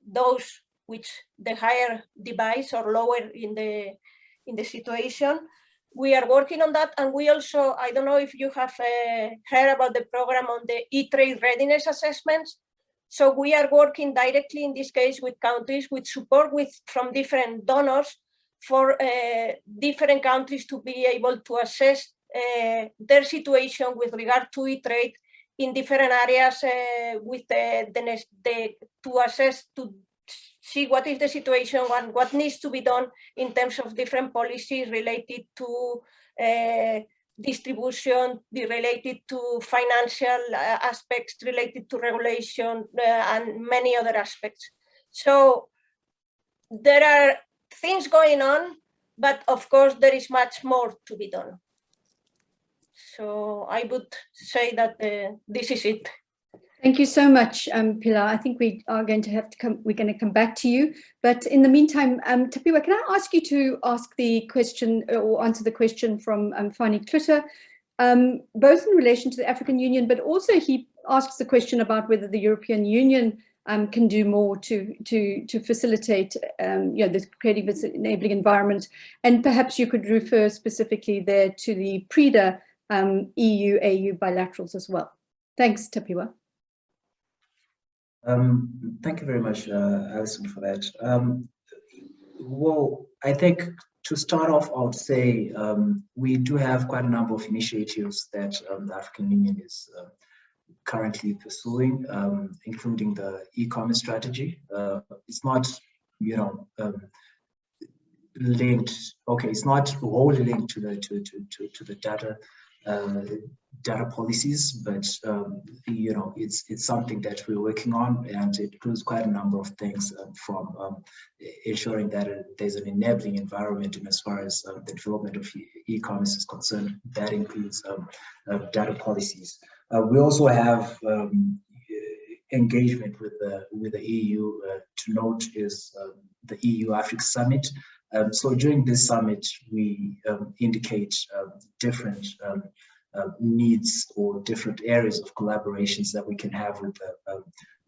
those which the higher device or lower in the situation. We are working on that, and we also, I don't know if you have heard about the program on the e-trade readiness assessments. So we are working directly in this case with countries with support from different donors for different countries to be able to assess their situation with regard to e-trade in different areas with to assess, to see what is the situation, what needs to be done in terms of different policies related to distribution, related to financial aspects, related to regulation, and many other aspects. So there are things going on, but of course there is much more to be done. So I would say that this is it. Thank you so much, Pilar. I think we are going to have to come back to you. But in the meantime, Tapiwa, can I ask you to ask the question or answer the question from Fani Klitter, both in relation to the African Union, but also he asks the question about whether the European Union can do more to facilitate the creative enabling environment. And perhaps you could refer specifically there to the PRIDA EU-AU bilaterals as well. Thanks, Tapiwa. Thank you very much, Alison, for that. Well, I think to start off, I would say we do have quite a number of initiatives that the African Union is currently pursuing, including the e-commerce strategy. It's not, linked. Okay, it's not wholly linked to the data policies, but it's something that we're working on, and it includes quite a number of things from ensuring that there's an enabling environment, and as far as the development of e-commerce is concerned, that includes data policies. We also have engagement with the EU. To note is the EU-Africa Summit. So during this summit, we indicate different needs or different areas of collaborations that we can have with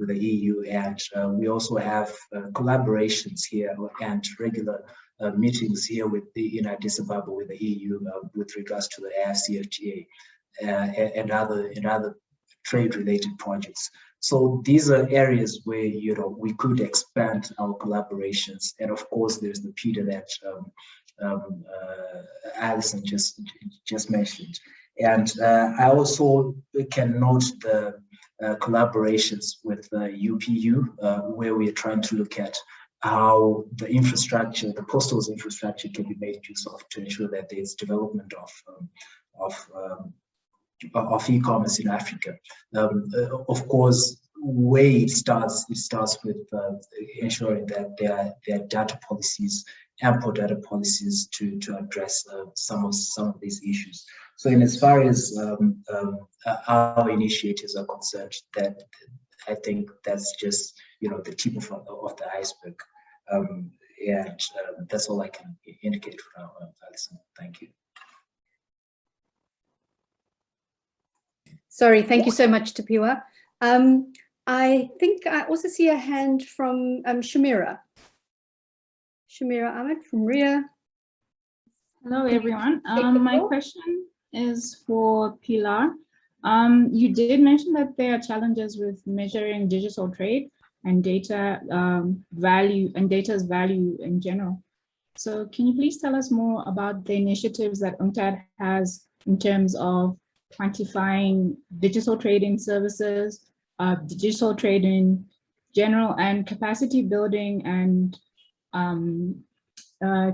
the EU, and we also have collaborations here and regular meetings here in Addis Ababa with the EU with regards to the AFCFTA and other trade-related projects. So these are areas where we could expand our collaborations, and of course there's the PIDA that Alison just mentioned. And I also can note the collaborations with the UPU, where we are trying to look at how the infrastructure, the postal infrastructure, can be made use of to ensure that there's development of e-commerce in Africa. Of course, where it starts with ensuring that there are data policies, ample data policies to address some of these issues. So in as far as our initiatives are concerned, that I think that's just the tip of the iceberg, and that's all I can indicate for now, Alison. Thank you. Sorry, thank you so much, Tapiwa. I think I also see a hand from Shamira. Shamira Ahmed from RIA. Hello, everyone. My question is for Pilar. You did mention that there are challenges with measuring digital trade and data value and data's value in general. So can you please tell us more about the initiatives that UNCTAD has in terms of quantifying digital trading services, digital trade in general, and capacity building and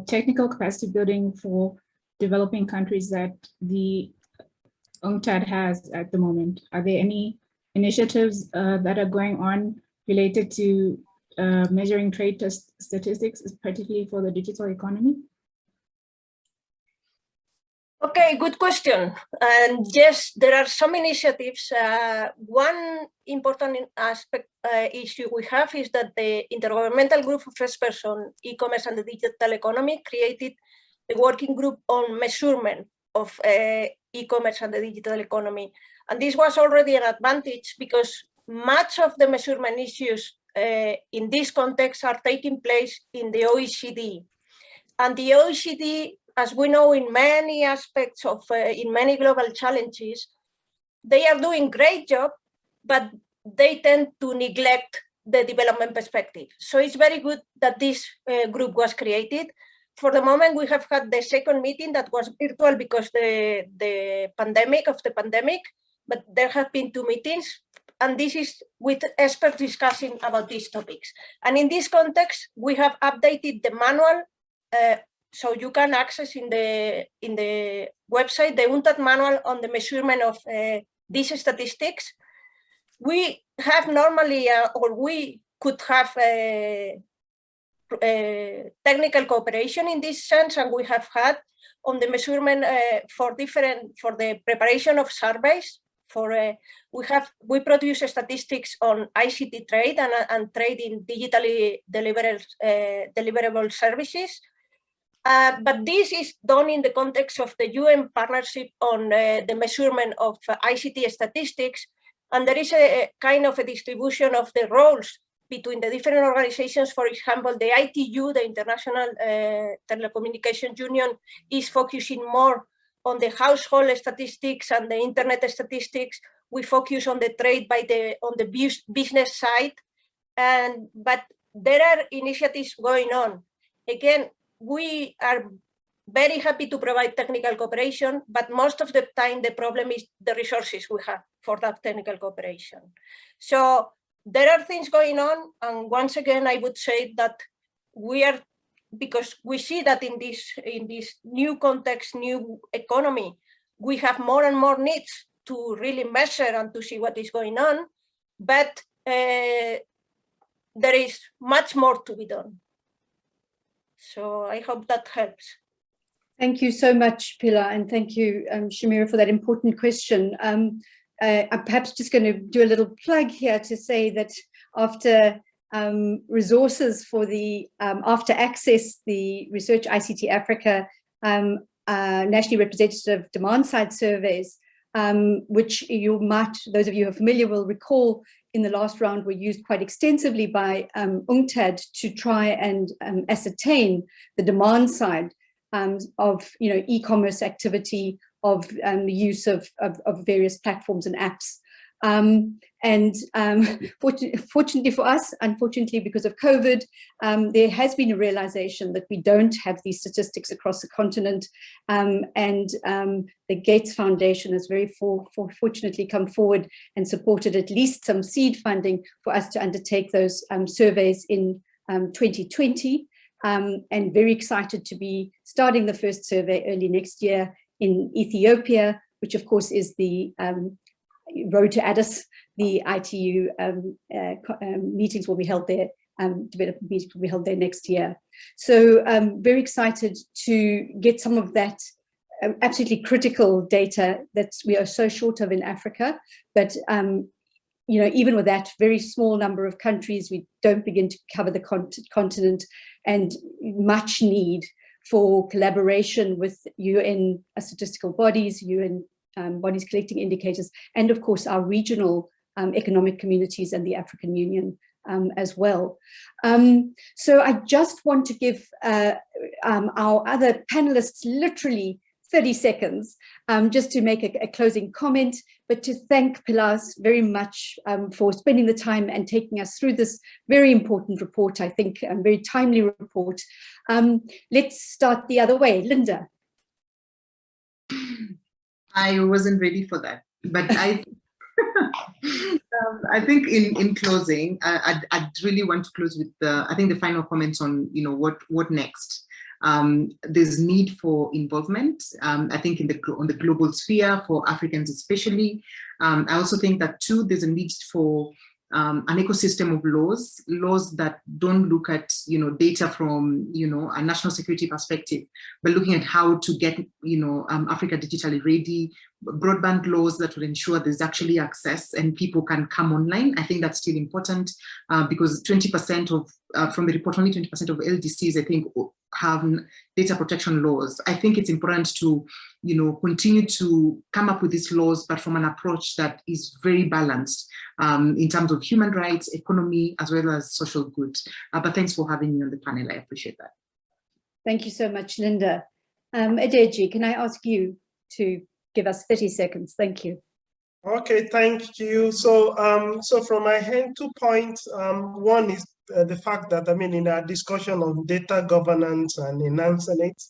technical capacity building for developing countries that the UNCTAD has at the moment? Are there any initiatives that are going on related to measuring trade statistics, particularly for the digital economy? Okay, good question. And yes, there are some initiatives. One important aspect issue we have is that the Intergovernmental Group of Experts on E-commerce and the Digital Economy created a working group on measurement of e-commerce and the digital economy. And this was already an advantage because much of the measurement issues in this context are taking place in the OECD. And the OECD, as we know, in many aspects of, in many global challenges, they are doing great job, but they tend to neglect the development perspective. So it's very good that this group was created. For the moment, we have had the second meeting that was virtual because the pandemic, but there have been 2 meetings, and this is with experts discussing about these topics. And in this context, we have updated the manual, so you can access in the website the UNCTAD manual on the measurement of these statistics. We have normally, or we could have technical cooperation in this sense, and we have had on the measurement for the preparation of surveys. We produce statistics on ICT trade and trade in digitally deliverable services. But this is done in the context of the UN partnership on the measurement of ICT statistics. And there is a kind of a distribution of the roles between the different organizations. For example, the ITU, the International Telecommunication Union, is focusing more on the household statistics and the internet statistics. We focus on the trade on the business side. But there are initiatives going on. Again, we are very happy to provide technical cooperation, but most of the time the problem is the resources we have for that technical cooperation. So there are things going on, and once again, I would say that we are, because we see that in this new context, new economy, we have more and more needs to really measure and to see what is going on, but there is much more to be done. So I hope that helps. Thank you so much, Pilar, and thank you, Shamira, for that important question. I'm perhaps just going to do a little plug here to say that after resources for the after Access, the Research ICT Africa nationally representative demand side surveys, which you might, those of you who are familiar will recall in the last round were used quite extensively by UNCTAD to try and ascertain the demand side of e-commerce activity, of the use of various platforms and apps. Fortunately for us, unfortunately because of COVID, there has been a realization that we don't have these statistics across the continent, and the Gates Foundation has very fortunately come forward and supported at least some seed funding for us to undertake those surveys in 2020, and very excited to be starting the first survey early next year in Ethiopia, which of course is the road to Addis. The ITU meetings will be held there, development meetings will be held there next year. So very excited to get some of that absolutely critical data that we are so short of in Africa. But even with that very small number of countries, we don't begin to cover the continent, and much need for collaboration with UN statistical bodies, UN bodies collecting indicators, and of course our regional economic communities and the African Union as well. So I just want to give our other panelists literally 30 seconds just to make a closing comment, but to thank Pilar very much for spending the time and taking us through this very important report, I think, a very timely report. Let's start the other way. Linda. I wasn't ready for that, but I think in closing, I'd really want to close with I think the final comments on, you know, what next. There's need for involvement, I think on the global sphere for Africans especially. I also think that too, there's a need for an ecosystem of laws that don't look at, you know, data from, you know, a national security perspective, but looking at how to get, you know, Africa digitally ready, broadband laws that will ensure there's actually access and people can come online. I think that's still important because 20% of, from the report, only 20% of LDCs, I think, have data protection laws. I think it's important to, you know, continue to come up with these laws, but from an approach that is very balanced in terms of human rights, economy, as well as social good. But thanks for having me on the panel. I appreciate that. Thank you so much, Linda. Adeji, can I ask you to give us 30 seconds? Thank you. Okay, thank you. So, so from my end, 2 points. One is the fact that, I mean, in our discussion of data governance and enhancing it,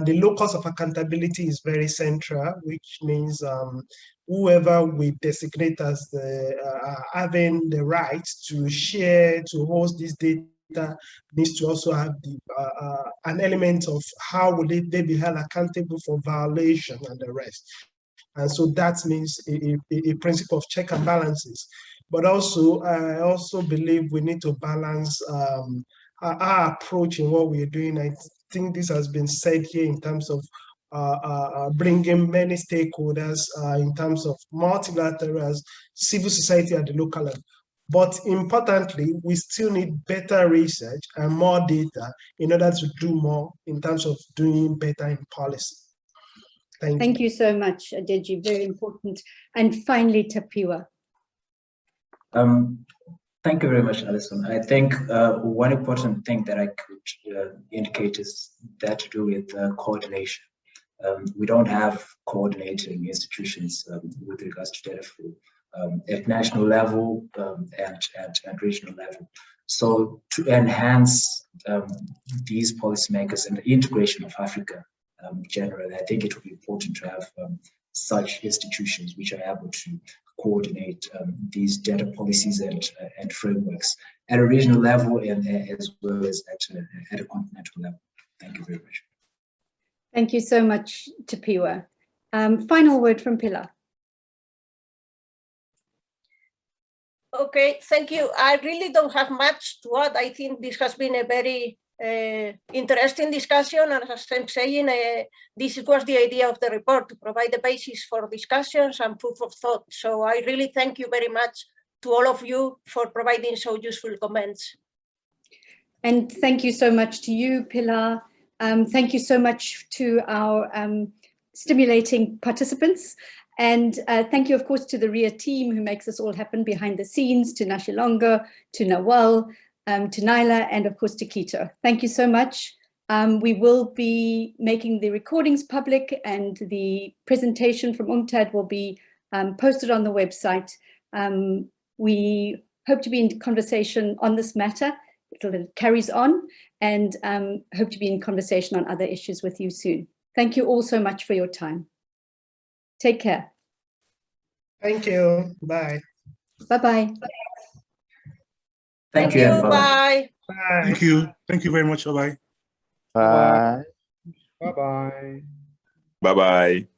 the locus of accountability is very central, which means whoever we designate as having the right to share, to host this data, needs to also have the, an element of how will they be held accountable for violation and the rest. And so that means a principle of check and balances. But also, I also believe we need to balance our approach in what we're doing. I think this has been said here in terms of bringing many stakeholders in terms of multilaterals, civil society at the local level. But importantly, we still need better research and more data in order to do more in terms of doing better in policy. Thank you so much, Adeji, very important. And finally, Tapiwa. Thank you very much, Alison. I think one important thing that I could indicate is that to do with coordination. We don't have coordinating institutions with regards to data flow at national level and regional level. So to enhance these policymakers and the integration of Africa generally, I think it would be important to have such institutions which are able to coordinate these data policies and frameworks at a regional level and as well as at a continental level. Thank you very much. Thank you so much, Tapiwa. Final word from Pilar. Okay, thank you. I really don't have much to add. I think this has been a very interesting discussion, and as I'm saying, this was the idea of the report, to provide the basis for discussions and proof of thought. So I really thank you very much to all of you for providing so useful comments. And thank you so much to you, Pilar. Thank you so much to our stimulating participants. And thank you, of course, to the RIA team who makes this all happen behind the scenes, to Nashilonga, to Nawal, to Naila, and of course to Keita. Thank you so much. We will be making the recordings public, and the presentation from UNCTAD will be posted on the website. We hope to be in conversation on this matter. It carries on, and hope to be in conversation on other issues with you soon. Thank you all so much for your time. Take care. Thank you. Bye. Bye-bye. Thank you. Bye. Bye. Thank you. Thank you very much. Bye-bye. Bye. Bye-bye. Bye-bye.